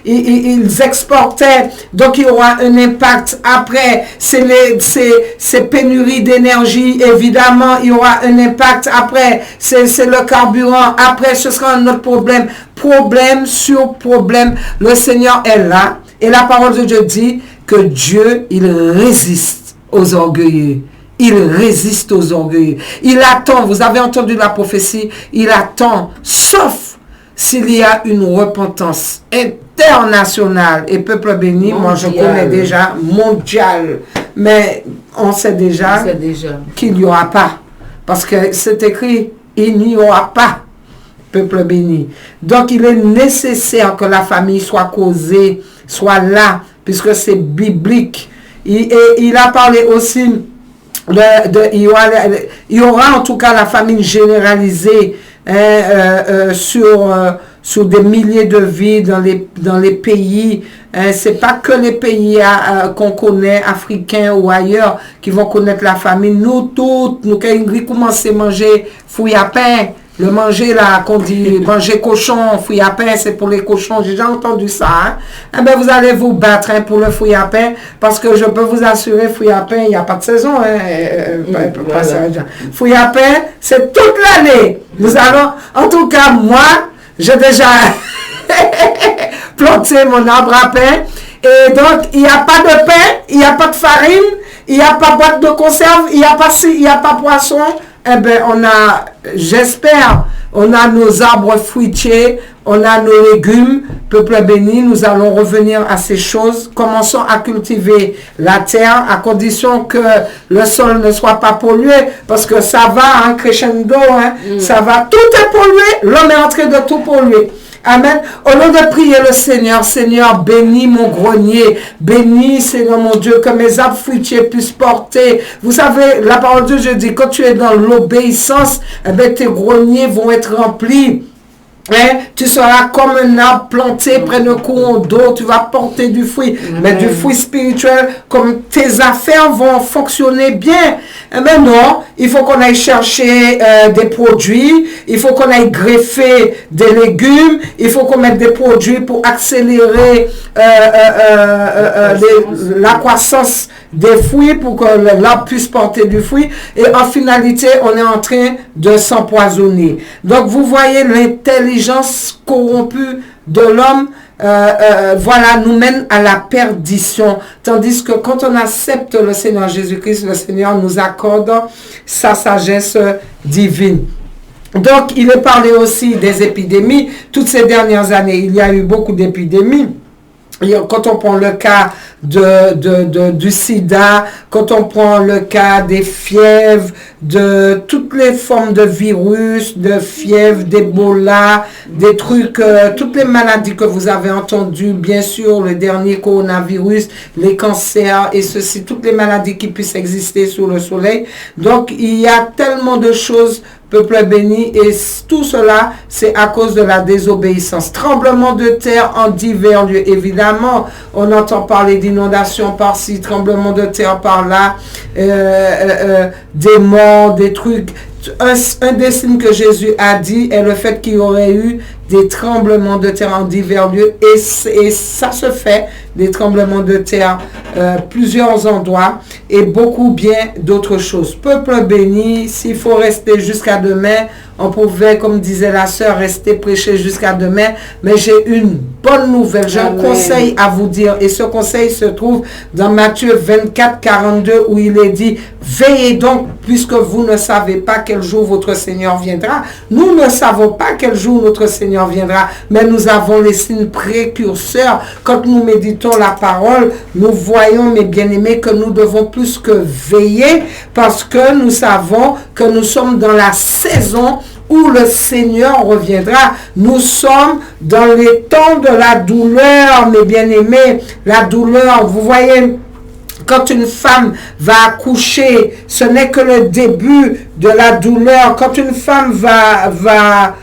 ils exportaient. Donc il y aura un impact. Après, c'est pénurie d'énergie, évidemment, il y aura un impact. Après, c'est le carburant. Après, ce sera un autre problème. Problème sur problème. Le Seigneur est là. Et la parole de Dieu dit que Dieu, il résiste aux orgueilleux. Il résiste aux orgueilleux. Il attend, vous avez entendu la prophétie, il attend, sauf s'il y a une repentance internationale. Et peuple béni, mondial. Moi je connais déjà, mondial. Mais on sait déjà qu'il n'y aura pas. Parce que c'est écrit, il n'y aura pas, peuple béni. Donc il est nécessaire que la famille soit causée, soit là, puisque c'est biblique. Et il a parlé aussi, il y aura en tout cas la famine généralisée sur des milliers de vies dans les pays. C'est pas que les pays qu'on connaît, africains ou ailleurs, qui vont connaître la famine. Nous toutes, nous qui commençons à manger fouille à pain. Le manger là, qu'on dit manger cochon, fouille à pain, c'est pour les cochons. J'ai déjà entendu ça. Vous allez vous battre pour le fouille à pain, parce que je peux vous assurer, fouille à pain, il n'y a pas de saison. Fouille à pain, c'est toute l'année. Nous allons, en tout cas, moi, j'ai déjà planté mon arbre à pain. Et donc, il n'y a pas de pain, il n'y a pas de farine, il n'y a pas de boîte de conserve, il n'y a pas il n'y a pas poisson. J'espère, on a nos arbres fruitiers, on a nos légumes, peuple béni, nous allons revenir à ces choses. Commençons à cultiver la terre à condition que le sol ne soit pas pollué, parce que ça va, crescendo, ça va, tout est pollué, l'homme est en train de tout polluer. Amen. Au lieu de prier le Seigneur, Seigneur, bénis mon grenier, bénis, Seigneur mon Dieu, que mes arbres fruitiers puissent porter. Vous savez, la parole de Dieu dit, quand tu es dans l'obéissance, eh bien, tes greniers vont être remplis. Hein? Tu seras comme un arbre planté près d'un courant d'eau, tu vas porter du fruit, mais du fruit spirituel, comme tes affaires vont fonctionner bien. Mais non, il faut qu'on aille chercher des produits, il faut qu'on aille greffer des légumes, il faut qu'on mette des produits pour accélérer la croissance des fruits, pour que l'arbre puisse porter du fruit, et en finalité, on est en train de s'empoisonner. Donc, vous voyez l'intelligence corrompue de l'homme, voilà, nous mène à la perdition. Tandis que quand on accepte le Seigneur Jésus-Christ, le Seigneur nous accorde sa sagesse divine. Donc, il est parlé aussi des épidémies. Toutes ces dernières années, il y a eu beaucoup d'épidémies. Et quand on prend le cas du sida, quand on prend le cas des fièvres, de toutes les formes de virus, de fièvre, d'Ebola, des trucs, toutes les maladies que vous avez entendues, bien sûr, le dernier coronavirus, les cancers et ceci, toutes les maladies qui puissent exister sous le soleil. Donc, il y a tellement de choses, peuple béni, et tout cela, c'est à cause de la désobéissance. Tremblement de terre en divers lieux. Évidemment, on entend parler d'inondations par-ci, tremblement de terre par-là, des morts, des trucs. Un des signes que Jésus a dit est le fait qu'il y aurait eu des tremblements de terre en divers lieux, et ça se fait, des tremblements de terre, plusieurs endroits, et beaucoup bien d'autres choses. Peuple béni, s'il faut rester jusqu'à demain, on pouvait, comme disait la sœur, rester prêcher jusqu'à demain, mais j'ai une bonne nouvelle, j'ai un conseil à vous dire, et ce conseil se trouve dans Matthieu 24, 42, où il est dit, veillez donc, puisque vous ne savez pas quel jour votre Seigneur viendra. Nous ne savons pas quel jour notre Seigneur viendra, mais nous avons les signes précurseurs. Quand nous méditons la parole, nous voyons, mes bien-aimés, que nous devons plus que veiller, parce que nous savons que nous sommes dans la saison où le Seigneur reviendra. Nous sommes dans les temps de la douleur, mes bien-aimés. La douleur, vous voyez, quand une femme va accoucher, ce n'est que le début de la douleur. Quand une femme va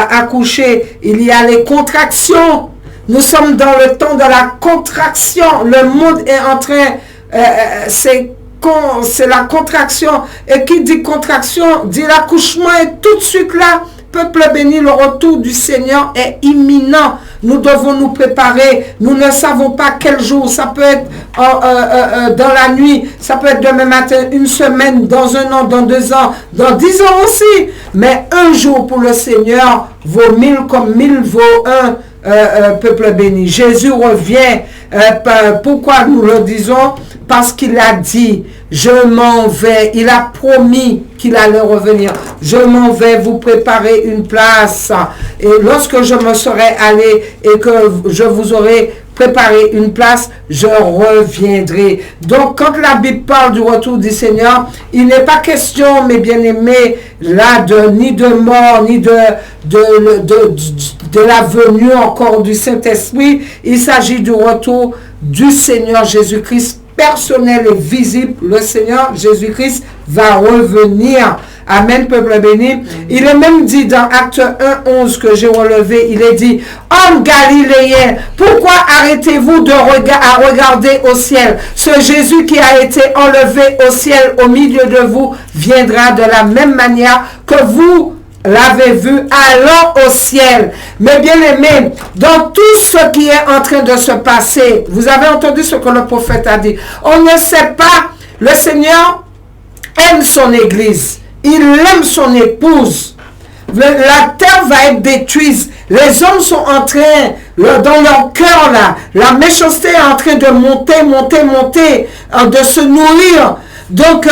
accoucher, il y a les contractions. Nous sommes dans le temps de la contraction. Le monde est en train, c'est la contraction. Et qui dit contraction, dit l'accouchement est tout de suite là. Peuple béni, le retour du Seigneur est imminent. Nous devons nous préparer. Nous ne savons pas quel jour. Ça peut être dans la nuit. Ça peut être demain matin, une semaine, dans un an, dans 2 ans, dans 10 ans aussi. Mais un jour pour le Seigneur vaut 1000 comme 1000 vaut un. Peuple béni. Jésus revient. Pourquoi nous le disons? Parce qu'il a dit, je m'en vais. Il a promis qu'il allait revenir. Je m'en vais vous préparer une place. Et lorsque je me serai allé et que je vous aurai préparé une place, je reviendrai. Donc, quand la Bible parle du retour du Seigneur, il n'est pas question, mes bien-aimés, là, ni de mort, ni de la venue encore du Saint-Esprit. Il s'agit du retour du Seigneur Jésus-Christ personnel et visible. Le Seigneur Jésus-Christ va revenir. Amen, peuple béni. Il est même dit dans Acte 1:11 que j'ai relevé, il est dit, hommes galiléens, pourquoi arrêtez-vous à regarder au ciel? Ce Jésus qui a été enlevé au ciel au milieu de vous viendra de la même manière que vous l'avez vu allant au ciel. Mais bien aimé, dans tout ce qui est en train de se passer, vous avez entendu ce que le prophète a dit. On ne sait pas, le Seigneur aime son église. Il aime son épouse. La terre va être détruite. Les hommes sont en train, dans leur cœur là, la méchanceté est en train de monter, de se nourrir. Donc,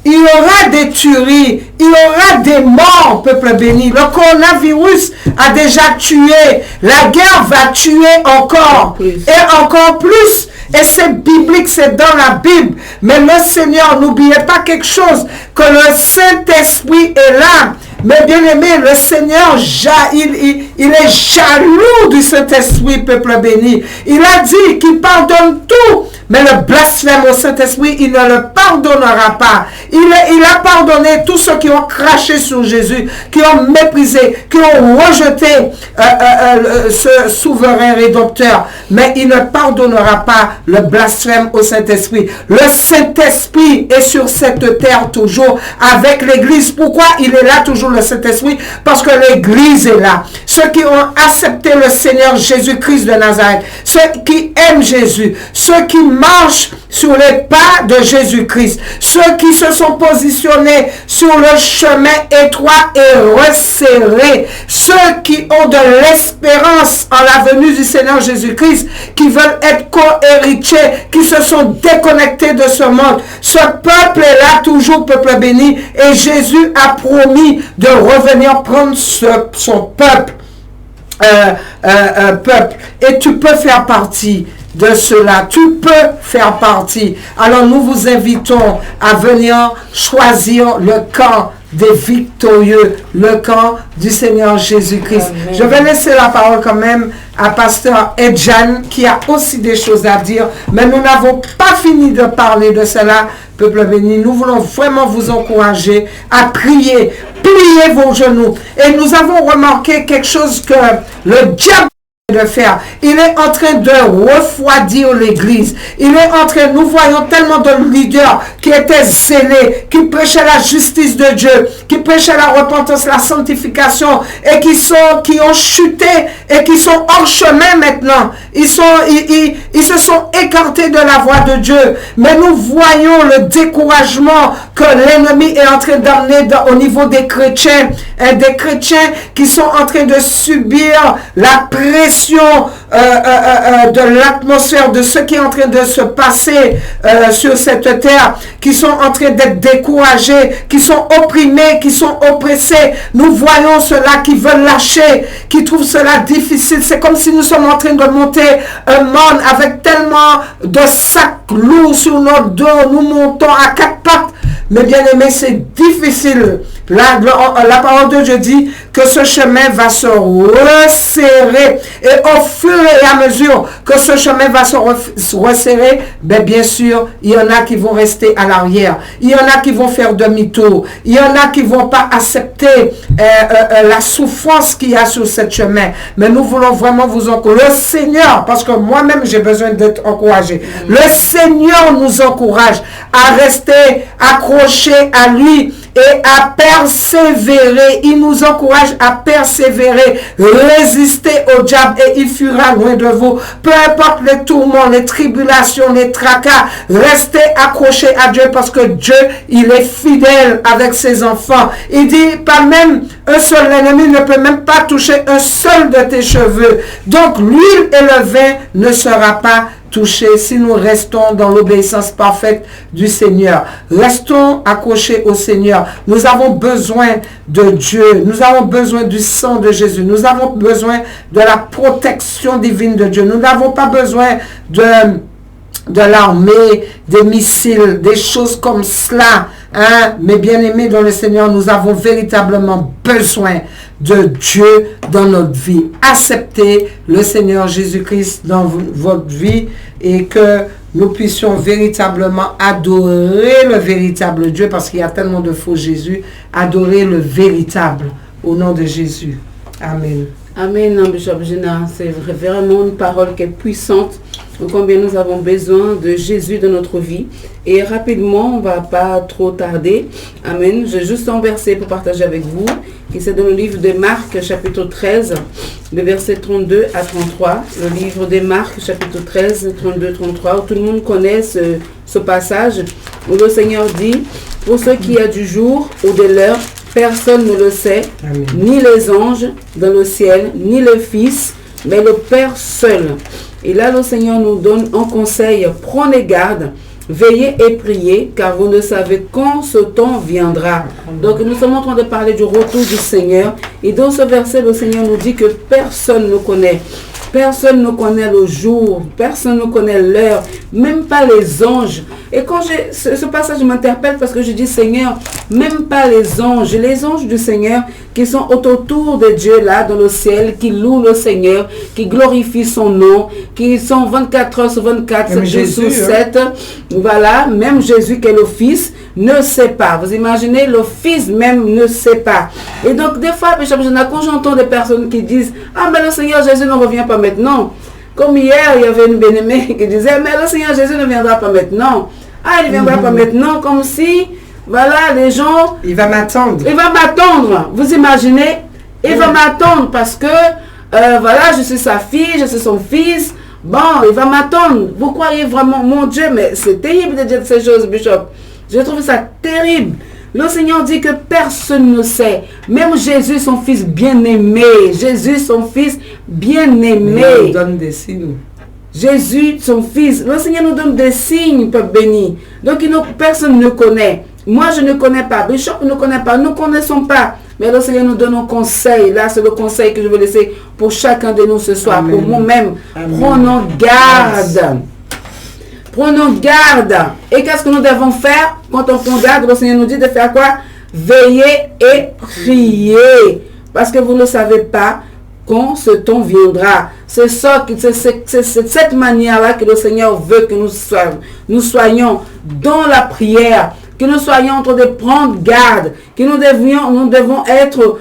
il y aura des tueries, il y aura des morts, peuple béni. Le coronavirus a déjà tué. La guerre va tuer encore et encore plus. Et c'est biblique, c'est dans la Bible. Mais le Seigneur, n'oubliez pas quelque chose, que le Saint-Esprit est là. Mais bien aimé, le Seigneur, il est jaloux du Saint-Esprit, peuple béni. Il a dit qu'il pardonne tout. Mais le blasphème au Saint-Esprit, il ne le pardonnera pas. Il a pardonné tous ceux qui ont craché sur Jésus, qui ont méprisé, qui ont rejeté ce souverain rédempteur. Mais il ne pardonnera pas le blasphème au Saint-Esprit. Le Saint-Esprit est sur cette terre toujours avec l'Église. Pourquoi il est là toujours, le Saint-Esprit? Parce que l'Église est là. Ceux qui ont accepté le Seigneur Jésus-Christ de Nazareth, ceux qui aiment Jésus, ceux qui marchent sur les pas de Jésus-Christ, ceux qui se sont positionnés sur le chemin étroit et resserré, ceux qui ont de l'espérance en la venue du Seigneur Jésus-Christ, qui veulent être co-héritiers, qui se sont déconnectés de ce monde. Ce peuple est là toujours, peuple béni, et Jésus a promis de revenir prendre son peuple. Et tu peux faire partie de cela. Tu peux faire partie. Alors nous vous invitons à venir choisir le camp des victorieux, le camp du Seigneur Jésus-Christ. Amen. Je vais laisser la parole quand même à Pasteur Edjan qui a aussi des choses à dire, mais nous n'avons pas fini de parler de cela, peuple béni. Nous voulons vraiment vous encourager à prier, pliez vos genoux. Et nous avons remarqué quelque chose que le diable de faire. Il est en train de refroidir l'église. Il est en train, nous voyons tellement de leaders qui étaient zélés, qui prêchaient la justice de Dieu, qui prêchaient la repentance, la sanctification, et qui ont chuté et qui sont hors chemin maintenant. Ils se sont écartés de la voie de Dieu. Mais nous voyons le découragement que l'ennemi est en train d'amener au niveau des chrétiens qui sont en train de subir la pression de l'atmosphère, de ce qui est en train de se passer sur cette terre, qui sont en train d'être découragés, qui sont opprimés, qui sont oppressés. Nous voyons ceux-là qui veulent lâcher, qui trouvent cela difficile. C'est comme si nous sommes en train de monter un monde avec tellement de sacs lourds sur notre dos. Nous montons à 4 pattes. Mais bien aimé, c'est difficile. La parole de Dieu dit que ce chemin va se resserrer. Et au fur et à mesure que ce chemin va se resserrer, bien sûr, il y en a qui vont rester à l'arrière. Il y en a qui vont faire demi-tour. Il y en a qui ne vont pas accepter la souffrance qu'il y a sur ce chemin. Mais nous voulons vraiment vous encourager. Le Seigneur, parce que moi-même j'ai besoin d'être encouragé. Le Seigneur nous encourage à rester accrochés à lui et à persévérer. Il nous encourage à persévérer, résister au diable et il fuira loin de vous. Peu importe les tourments, les tribulations, les tracas, restez accrochés à Dieu parce que Dieu, il est fidèle avec ses enfants. Il dit, pas même un seul, l'ennemi ne peut même pas toucher un seul de tes cheveux. Donc l'huile et le vin ne sera pas touchés si nous restons dans l'obéissance parfaite du Seigneur. Restons accrochés au Seigneur. Nous avons besoin de Dieu. Nous avons besoin du sang de Jésus. Nous avons besoin de la protection divine de Dieu. Nous n'avons pas besoin de l'armée, des missiles, des choses comme cela. Mais bien aimés dans le Seigneur, nous avons véritablement besoin de Dieu dans notre vie. Acceptez le Seigneur Jésus-Christ dans votre vie et que nous puissions véritablement adorer le véritable Dieu parce qu'il y a tellement de faux Jésus. Adorer le véritable au nom de Jésus. Amen. Amen, Bishop Gina. C'est vraiment une parole qui est puissante. Combien nous avons besoin de Jésus dans notre vie. Et rapidement, on ne va pas trop tarder. Amen. J'ai juste un verset pour partager avec vous, qui c'est dans le livre de Marc, chapitre 13, le verset 32 à 33. Le livre de Marc, chapitre 13, 32-33, où tout le monde connaît ce passage, où le Seigneur dit, pour ce qui est du jour ou de l'heure, personne ne le sait, Amen. Ni les anges dans le ciel, ni le Fils, mais le Père seul. Et là, le Seigneur nous donne un conseil, prenez garde, veillez et priez, car vous ne savez quand ce temps viendra. Donc, nous sommes en train de parler du retour du Seigneur. Et dans ce verset, le Seigneur nous dit que personne ne connaît. Personne ne connaît le jour, personne ne connaît l'heure, même pas les anges. Et quand ce passage m'interpelle parce que je dis Seigneur, même pas les anges du Seigneur qui sont autour de Dieu là dans le ciel, qui louent le Seigneur, qui glorifient son nom, qui sont 24 heures sur 24, 7 jours sur 7. Voilà, même Jésus qui est le Fils ne sait pas. Vous imaginez, le Fils même ne sait pas. Et donc des fois, quand j'entends des personnes qui disent « Ah mais le Seigneur Jésus ne revient pas maintenant ». Comme hier, il y avait une bien-aimée qui disait « Mais le Seigneur Jésus ne viendra pas maintenant ». Ah, il ne viendra pas maintenant, comme si, voilà, les gens... Il va m'attendre. Il va m'attendre. Vous imaginez? Il va m'attendre parce que, voilà, je suis sa fille, je suis son fils. Bon, il va m'attendre. Vous croyez vraiment, mon Dieu, mais c'est terrible de dire ces choses, Bishop. Je trouve ça terrible. Le Seigneur dit que personne ne sait. Même Jésus, son fils bien-aimé. Jésus, son fils bien-aimé. Il nous donne des signes. Jésus, son fils. Le Seigneur nous donne des signes, peuple béni. Donc, personne ne connaît. Moi, je ne connais pas. Bishop ne connaît pas. Nous ne connaissons pas. Mais le Seigneur nous donne un conseil. Là, c'est le conseil que je veux laisser pour chacun de nous ce soir. Amen. Pour moi-même. Prenons garde. Prenons garde. Et qu'est-ce que nous devons faire quand on prend garde? Le Seigneur nous dit de faire quoi? Veiller et prier. Parce que vous ne savez pas quand ce temps viendra. C'est cette manière-là que le Seigneur veut que nous soyons dans la prière, que nous soyons en train de prendre garde, que nous devons être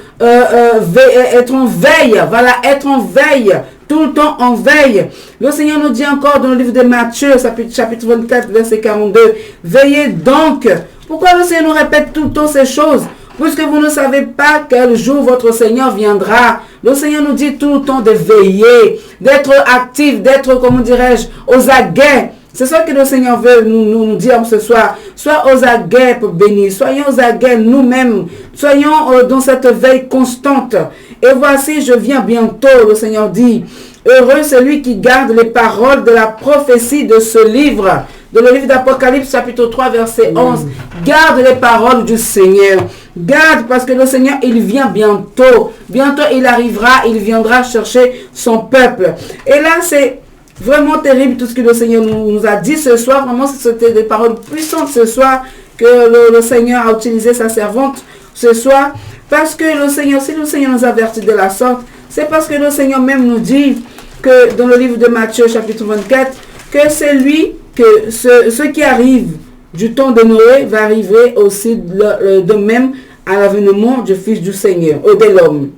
en veille. Voilà, être en veille. Tout le temps en veille. Le Seigneur nous dit encore dans le livre de Matthieu, chapitre 24, verset 42, veillez donc. Pourquoi le Seigneur nous répète tout le temps ces choses? Puisque vous ne savez pas quel jour votre Seigneur viendra. Le Seigneur nous dit tout le temps de veiller, d'être actif, d'être, comment dirais-je, aux aguets. C'est ça que le Seigneur veut nous dire ce soir. Sois aux aguets, pour bénir. Soyons aux aguets nous-mêmes. Soyons dans cette veille constante. Et voici, je viens bientôt, le Seigneur dit. Heureux celui qui garde les paroles de la prophétie de ce livre. Dans le livre d'Apocalypse, chapitre 3, verset 11. Garde les paroles du Seigneur. Garde parce que le Seigneur, il vient bientôt. Bientôt, il arrivera, il viendra chercher son peuple. Et là, c'est vraiment terrible tout ce que le Seigneur nous a dit ce soir. Vraiment, c'était des paroles puissantes ce soir que le Seigneur a utilisé sa servante ce soir. Parce que le Seigneur, si le Seigneur nous avertit de la sorte, c'est parce que le Seigneur même nous dit que dans le livre de Matthieu, chapitre 24, que c'est lui, que ce qui arrive du temps de Noé va arriver aussi de même à l'avènement du Fils du Seigneur, de l'homme.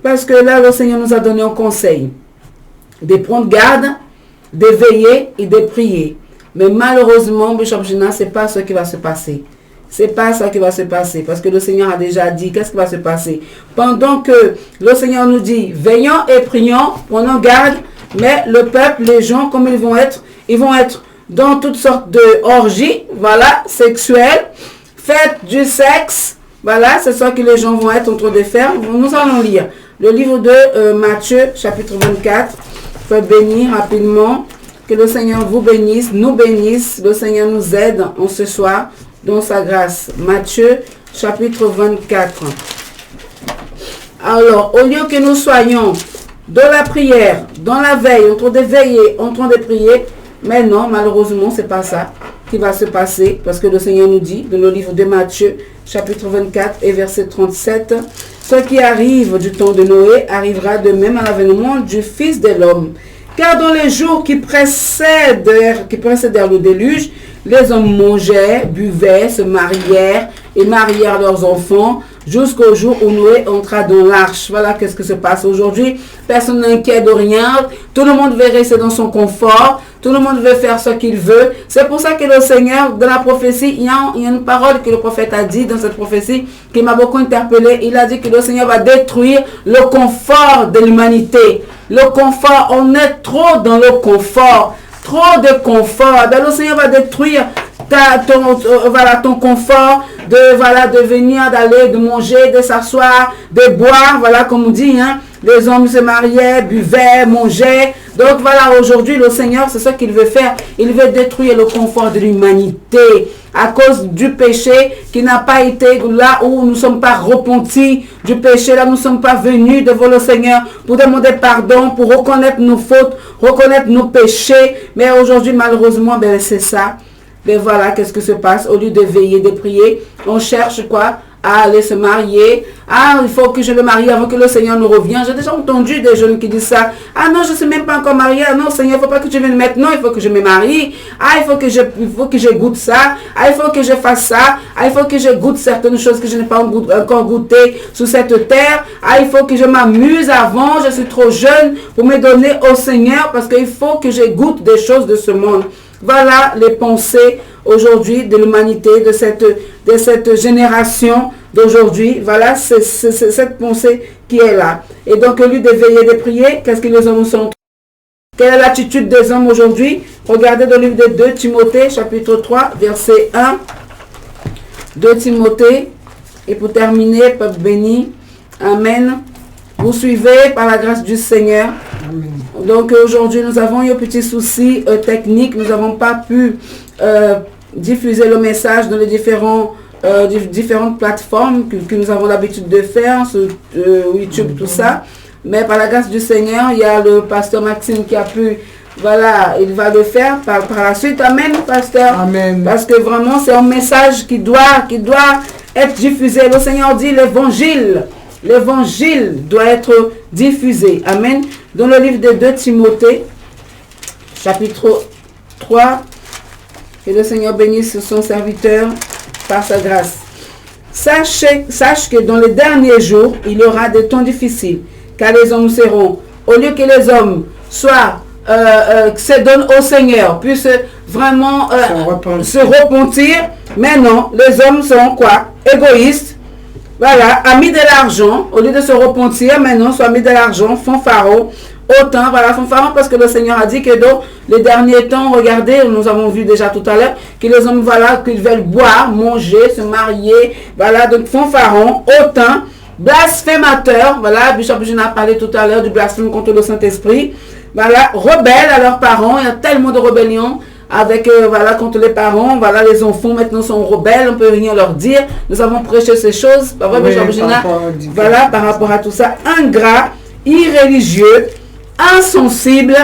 Parce que là, le Seigneur nous a donné un conseil de prendre garde, de veiller et de prier. Mais malheureusement, Bishop Gina, ce n'est pas ce qui va se passer. C'est pas ça qui va se passer. Parce que le Seigneur a déjà dit qu'est-ce qui va se passer. Pendant que le Seigneur nous dit, veillons et prions, prenons garde, mais le peuple, les gens, comme ils vont être dans toutes sortes d'orgies, voilà, sexuelles, fêtes du sexe, voilà, c'est ça que les gens vont être en train de faire. Nous allons lire le livre de Matthieu, chapitre 24. Je peux bénir rapidement. Que le Seigneur vous bénisse, nous bénisse, le Seigneur nous aide en ce soir dans sa grâce. Matthieu, chapitre 24. Alors, au lieu que nous soyons dans la prière, dans la veille, en train de veiller, en train de prier, mais non, malheureusement, c'est pas ça qui va se passer, parce que le Seigneur nous dit, dans le livre de Matthieu, chapitre 24 et verset 37, ce qui arrive du temps de Noé arrivera de même à l'avènement du Fils de l'homme. Car dans les jours qui précédèrent le déluge, les hommes mangeaient, buvaient, se marièrent et marièrent leurs enfants jusqu'au jour où Noé entra dans l'arche. Voilà qu'est-ce qui se passe aujourd'hui. Personne n'inquiète de rien. Tout le monde veut rester dans son confort. Tout le monde veut faire ce qu'il veut. C'est pour ça que le Seigneur, dans la prophétie, il y a une parole que le prophète a dit dans cette prophétie qui m'a beaucoup interpellé. Il a dit que le Seigneur va détruire le confort de l'humanité. Le confort, on est trop dans le confort. Trop de confort. Ben, le Seigneur va détruire ton confort de venir, d'aller, de manger, de s'asseoir, de boire. Voilà comme on dit, hein. Les hommes se mariaient, buvaient, mangeaient. Donc voilà, aujourd'hui, le Seigneur, c'est ça qu'il veut faire. Il veut détruire le confort de l'humanité. à cause du péché qui n'a pas été là où nous ne sommes pas repentis du péché, là nous ne sommes pas venus devant le Seigneur pour demander pardon, pour reconnaître nos fautes, reconnaître nos péchés. Mais aujourd'hui, malheureusement, ben c'est ça. Ben voilà, qu'est-ce que se passe? Au lieu de veiller, de prier, on cherche quoi? À aller se marier. Ah, il faut que je me marie avant que le Seigneur nous revienne. J'ai déjà entendu des jeunes qui disent ça. Ah non, je ne suis même pas encore mariée. Ah non, Seigneur, il ne faut pas que tu viennes maintenant. Il faut que je me marie. Ah, il faut que je goûte ça. Ah, il faut que je fasse ça. Ah, il faut que je goûte certaines choses que je n'ai pas encore goûtées sur cette terre. Ah, il faut que je m'amuse avant. Je suis trop jeune pour me donner au Seigneur parce qu'il faut que je goûte des choses de ce monde. Voilà les pensées aujourd'hui de l'humanité, de cette génération d'aujourd'hui. Voilà, c'est cette pensée qui est là. Et donc, au lieu de veiller, de prier, qu'est-ce que les hommes sont? Quelle est l'attitude des hommes aujourd'hui? Regardez dans le livre de 2 Timothée, chapitre 3, verset 1. 2 Timothée. Et pour terminer, peuple béni, amen. Vous suivez par la grâce du Seigneur. Amen. Donc aujourd'hui, nous avons eu un petit souci technique. Nous n'avons pas pu diffuser le message dans les différentes plateformes que nous avons l'habitude de faire, sur YouTube, tout ça. Mais par la grâce du Seigneur, il y a le pasteur Maxime qui a pu, voilà, il va le faire par la suite. Amen, pasteur. Amen. Parce que vraiment, c'est un message qui doit être diffusé. Le Seigneur dit l'évangile doit être diffusé. Amen. Dans le livre de 2 Timothée, chapitre 3, que le Seigneur bénisse son serviteur par sa grâce. Sache que dans les derniers jours, il y aura des temps difficiles, car les hommes seront, au lieu que les hommes soient, se donnent au Seigneur, puissent vraiment se repentir, mais non, les hommes sont quoi? Égoïstes. Voilà, amis de l'argent, au lieu de se repentir, maintenant, soit amis de l'argent, fanfarons, autant, voilà, fanfarons, parce que le Seigneur a dit que dans les derniers temps, regardez, nous avons vu déjà tout à l'heure, que les hommes, voilà, qu'ils veulent boire, manger, se marier, voilà, donc fanfarons, autant, blasphémateurs, voilà, Bishop Eugène a parlé tout à l'heure du blasphème contre le Saint-Esprit, voilà, rebelles à leurs parents, il y a tellement de rébellion, avec voilà, contre les parents, voilà, les enfants maintenant sont rebelles, on ne peut rien leur dire. Nous avons prêché ces choses, par rapport, voilà, par rapport à tout ça, ingrats, irréligieux, insensibles,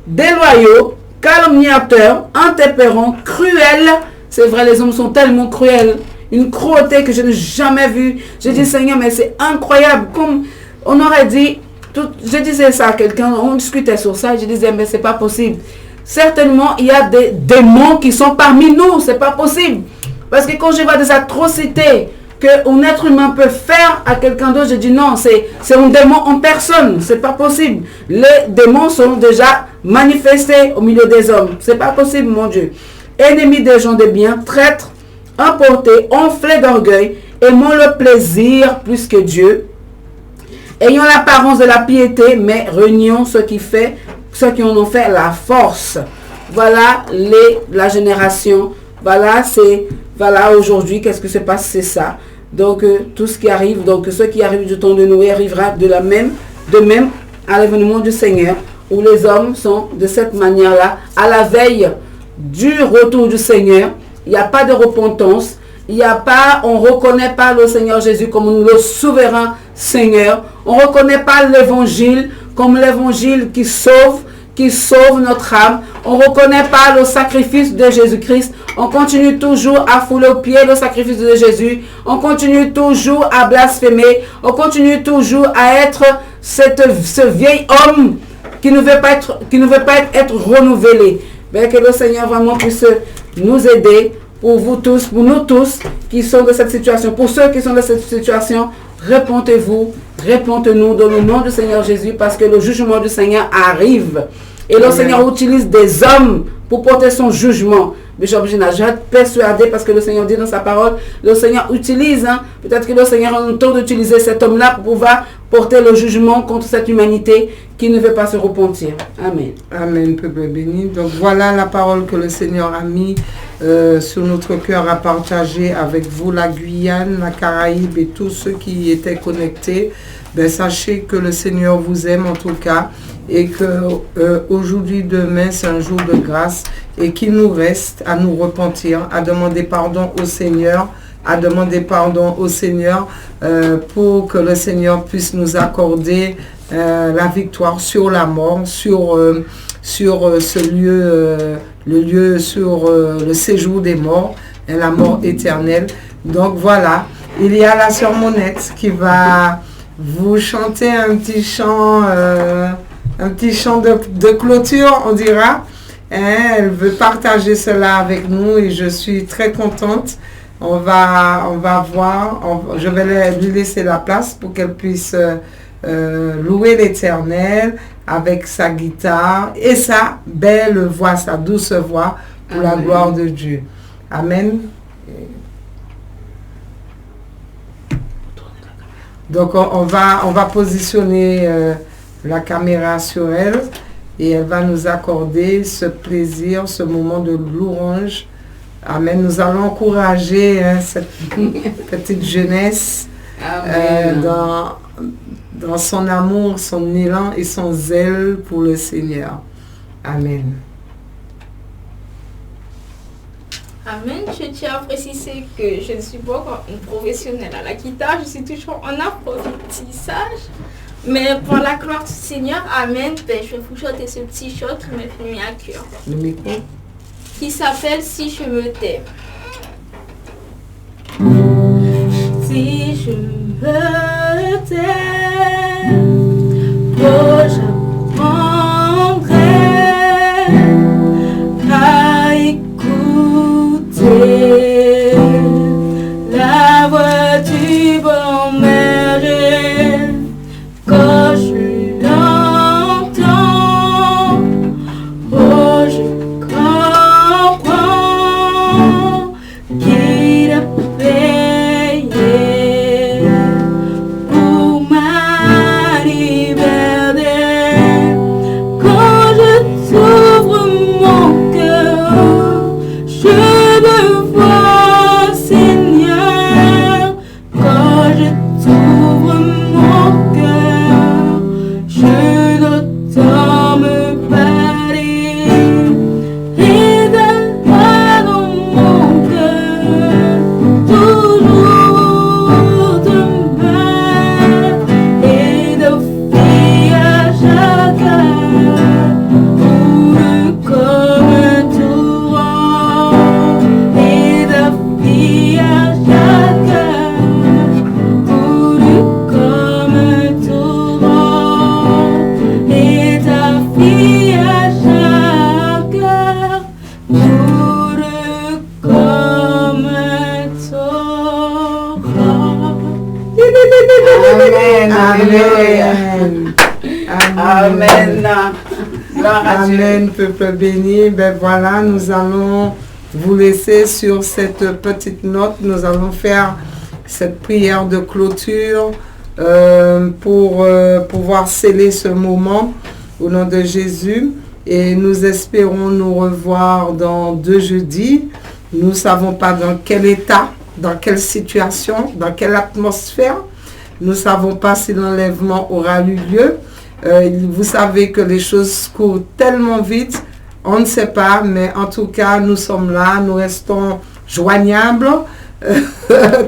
déloyaux, calomniateurs, intempérants, cruels. C'est vrai, les hommes sont tellement cruels, une cruauté que je n'ai jamais vue. Je dis, Seigneur, mais c'est incroyable, comme on aurait dit, je disais ça à quelqu'un, on discutait sur ça, je disais, mais c'est pas possible. Certainement, il y a des démons qui sont parmi nous. C'est pas possible. Parce que quand je vois des atrocités qu'un être humain peut faire à quelqu'un d'autre, je dis non, c'est un démon en personne. C'est pas possible. Les démons sont déjà manifestés au milieu des hommes. C'est pas possible, mon Dieu. Ennemis des gens de bien, traîtres, emportés, enflés d'orgueil, aimant le plaisir plus que Dieu, ayant l'apparence de la piété, mais reniant ceux qui en ont fait la force. Voilà la génération. Voilà, voilà aujourd'hui, qu'est-ce que se passe? C'est ça. Donc, tout ce qui arrive, donc ce qui arrive du temps de Noé arrivera de même à l'événement du Seigneur, où les hommes sont de cette manière-là, à la veille du retour du Seigneur. Il n'y a pas de repentance. On ne reconnaît pas le Seigneur Jésus comme le souverain Seigneur. On ne reconnaît pas l'évangile comme l'évangile qui sauve notre âme. On ne reconnaît pas le sacrifice de Jésus-Christ. On continue toujours à fouler aux pieds le sacrifice de Jésus. On continue toujours à blasphémer. On continue toujours à être ce vieil homme qui ne veut pas être renouvelé. Mais que le Seigneur vraiment puisse nous aider, pour vous tous, pour nous tous qui sont de cette situation. Pour ceux qui sont de cette situation, répondez-vous, répondez-nous dans le nom du Seigneur Jésus, parce que le jugement du Seigneur arrive. Et le Seigneur utilise des hommes pour porter son jugement. Bishop Eugène, je suis persuadé, parce que le Seigneur dit dans sa parole, le Seigneur utilise, peut-être que le Seigneur a le temps d'utiliser cet homme-là pour pouvoir porter le jugement contre cette humanité qui ne veut pas se repentir. Amen. Amen, peuple béni. Donc voilà la parole que le Seigneur a mis sur notre cœur à partager avec vous, la Guyane, la Caraïbe et tous ceux qui étaient connectés. Sachez que le Seigneur vous aime en tout cas et que aujourd'hui, demain, c'est un jour de grâce et qu'il nous reste à nous repentir, à demander pardon au Seigneur, pour que le Seigneur puisse nous accorder la victoire sur la mort, sur ce lieu, le séjour des morts, et la mort éternelle. Donc voilà, il y a la sœur Monette qui va vous chanter un petit chant de clôture, on dira. Elle veut partager cela avec nous et je suis très contente. On va voir, je vais lui laisser la place pour qu'elle puisse louer l'Éternel avec sa guitare et sa belle voix, sa douce voix pour la gloire de Dieu. Amen. Donc on va positionner la caméra sur elle et elle va nous accorder ce plaisir, ce moment de louange. Amen. Nous allons encourager cette petite jeunesse dans son amour, son élan et son zèle pour le Seigneur. Amen. Amen. Je tiens à préciser que je ne suis pas encore une professionnelle à la guitare, je suis toujours en apprentissage. Mais pour la gloire du Seigneur, Amen, je vais vous chanter ce petit chant qui m'est venu à cœur. Le micro. Qui s'appelle Si je me tais. Si je me tais, j'apprendrai à écouter la voix du bon berger. Quand je l'entends, oh je comprends qu'il a payé pour ma liberté. Quand je t'ouvre mon cœur, je te vois Seigneur. Quand je t'ouvre mon cœur, je t'entends me parler et d'avoir dans mon cœur toujours de main et d'offrir à chacun pour comme un torrent et d'offrir à chacun pour comme un torrent et d'offrir à chacun pour comme un torrent. Amen. Amen. Gloire à Dieu. Amen, peuple béni. Voilà, nous allons vous laisser sur cette petite note. Nous allons faire cette prière de clôture pour pouvoir sceller ce moment au nom de Jésus. Et nous espérons nous revoir dans 2 jeudis. Nous ne savons pas dans quel état, dans quelle situation, dans quelle atmosphère. Nous ne savons pas si l'enlèvement aura eu lieu. Vous savez que les choses courent tellement vite, on ne sait pas, mais en tout cas, nous sommes là, nous restons joignables.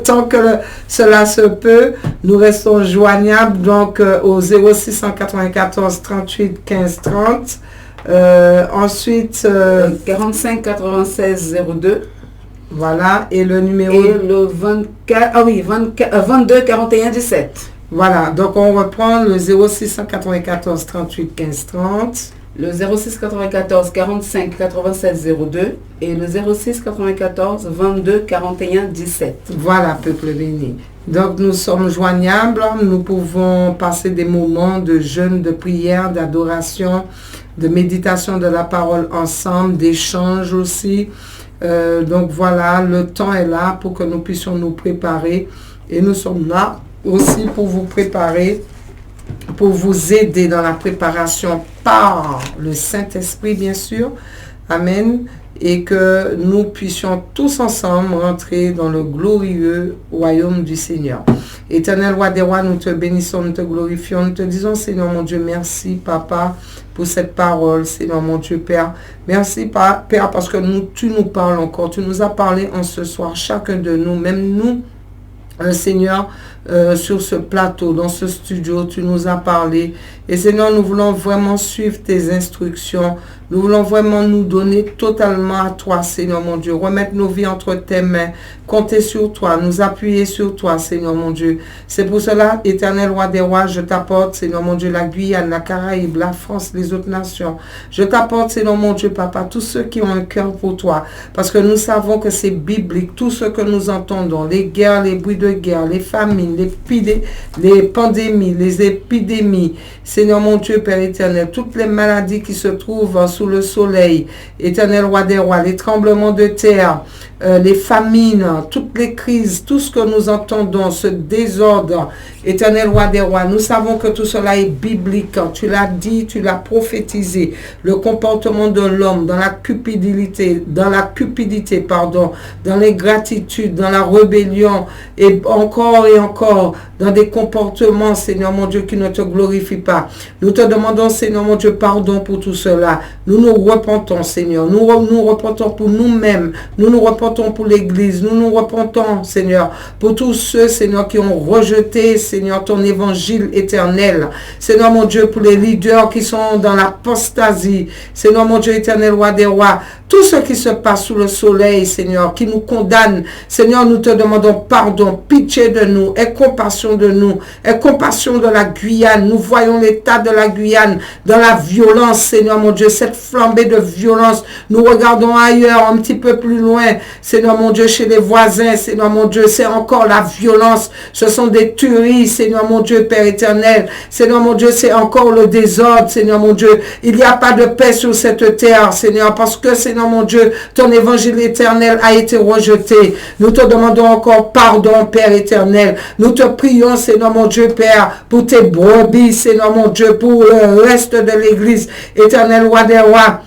Tant que cela se peut, nous restons joignables donc au 0694 38 15 30. Ensuite, 45 96 02. Voilà, et le numéro... Et le 22 41 17. Voilà, donc on reprend le 0694 38 15 30. Le 06 94 45 96 02 et le 06 94 22 41 17. Voilà, peuple béni. Donc nous sommes joignables, nous pouvons passer des moments de jeûne, de prière, d'adoration, de méditation de la parole ensemble, d'échange aussi. Donc voilà, le temps est là pour que nous puissions nous préparer et nous sommes là aussi pour vous préparer, pour vous aider dans la préparation par le Saint-Esprit bien sûr. Amen. et que nous puissions tous ensemble rentrer dans le glorieux royaume du Seigneur. Éternel roi des rois, nous te bénissons, nous te glorifions, nous te disons, Seigneur mon Dieu, merci, Papa, pour cette parole, Seigneur mon Dieu, Père. Merci, Père, parce que tu nous parles encore, tu nous as parlé en ce soir, chacun de nous, même nous, Seigneur, sur ce plateau, dans ce studio, tu nous as parlé. Et Seigneur, nous voulons vraiment suivre tes instructions. Nous voulons vraiment nous donner totalement à toi, Seigneur mon Dieu. Remettre nos vies entre tes mains. Compter sur toi, nous appuyer sur toi, Seigneur mon Dieu. C'est pour cela, éternel roi des rois, je t'apporte, Seigneur mon Dieu, la Guyane, la Caraïbe, la France, les autres nations. Je t'apporte, Seigneur mon Dieu, Papa, tous ceux qui ont un cœur pour toi. Parce que nous savons que c'est biblique. Tout ce que nous entendons, les guerres, les bruits de guerre, les famines, les pandémies, les épidémies, Seigneur mon Dieu, Père éternel, toutes les maladies qui se trouvent sous le soleil, éternel roi des rois, les tremblements de terre, les famines, toutes les crises, tout ce que nous entendons, ce désordre, éternel roi des rois, nous savons que tout cela est biblique. Tu l'as dit, tu l'as prophétisé. Le comportement de l'homme dans la cupidité, dans l'ingratitude, dans la rébellion, et encore, dans des comportements, Seigneur mon Dieu, qui ne te glorifient pas. Nous te demandons, Seigneur mon Dieu, pardon pour tout cela. Nous nous repentons, Seigneur. Nous repentons pour nous-mêmes. Nous nous repentons pour l'Église. Nous nous repentons, Seigneur, pour tous ceux, Seigneur, qui ont rejeté, Seigneur, ton évangile éternel. Seigneur mon Dieu, pour les leaders qui sont dans l'apostasie. Seigneur mon Dieu, éternel roi des rois. Tout ce qui se passe sous le soleil, Seigneur, qui nous condamne. Seigneur, nous te demandons pardon, pitié de nous, aie compassion de nous, aie compassion de la Guyane. Nous voyons l'état de la Guyane dans la violence, Seigneur mon Dieu, cette flambée de violence. Nous regardons ailleurs, un petit peu plus loin, Seigneur mon Dieu, chez les voisins, Seigneur mon Dieu, c'est encore la violence. Ce sont des tueries, Seigneur mon Dieu, Père éternel. Seigneur mon Dieu, c'est encore le désordre, Seigneur mon Dieu. Il n'y a pas de paix sur cette terre, Seigneur, parce que, Seigneur mon Dieu, ton évangile éternel a été rejeté. Nous te demandons encore pardon, Père éternel. Nous te prions, Seigneur mon Dieu, Père, pour tes brebis, Seigneur mon Dieu, pour le reste de l'Église, éternel roi des rois.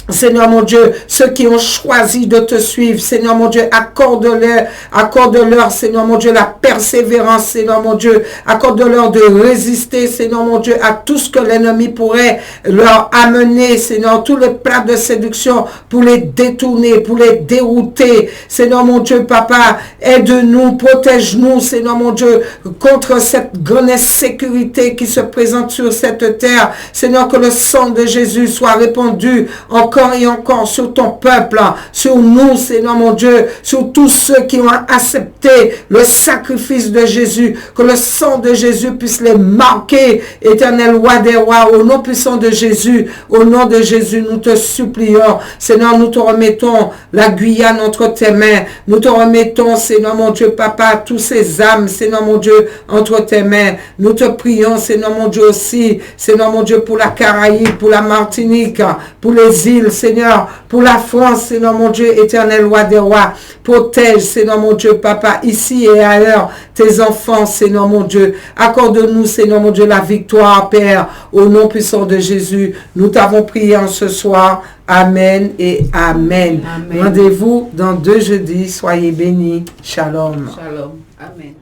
Seigneur mon Dieu, ceux qui ont choisi de te suivre, Seigneur mon Dieu, accorde-leur, Seigneur mon Dieu, la persévérance, Seigneur mon Dieu, accorde-leur de résister, Seigneur mon Dieu, à tout ce que l'ennemi pourrait leur amener, Seigneur, tous les plats de séduction pour les détourner, pour les dérouter, Seigneur mon Dieu, Papa, aide-nous, protège-nous, Seigneur mon Dieu, contre cette grande insécurité qui se présente sur cette terre, Seigneur, que le sang de Jésus soit répandu encore et encore sur ton peuple, sur nous, Seigneur mon Dieu, sur tous ceux qui ont accepté le sacrifice de Jésus, que le sang de Jésus puisse les marquer, éternel roi des rois, au nom puissant de Jésus, au nom de Jésus, nous te supplions, Seigneur, nous te remettons la Guyane entre tes mains, nous te remettons, Seigneur mon Dieu, Papa, tous ces âmes, Seigneur mon Dieu, entre tes mains, nous te prions, Seigneur mon Dieu aussi, Seigneur mon Dieu, pour la Caraïbe, pour la Martinique, pour les îles, Seigneur, pour la France, Seigneur mon Dieu, éternel roi des rois, protège, Seigneur mon Dieu, Papa, ici et ailleurs, tes enfants, Seigneur mon Dieu, accorde-nous, Seigneur mon Dieu, la victoire, Père, au nom puissant de Jésus, nous t'avons prié en ce soir, Amen et Amen. Rendez-vous dans 2 jeudis, soyez bénis, Shalom. Shalom, Amen.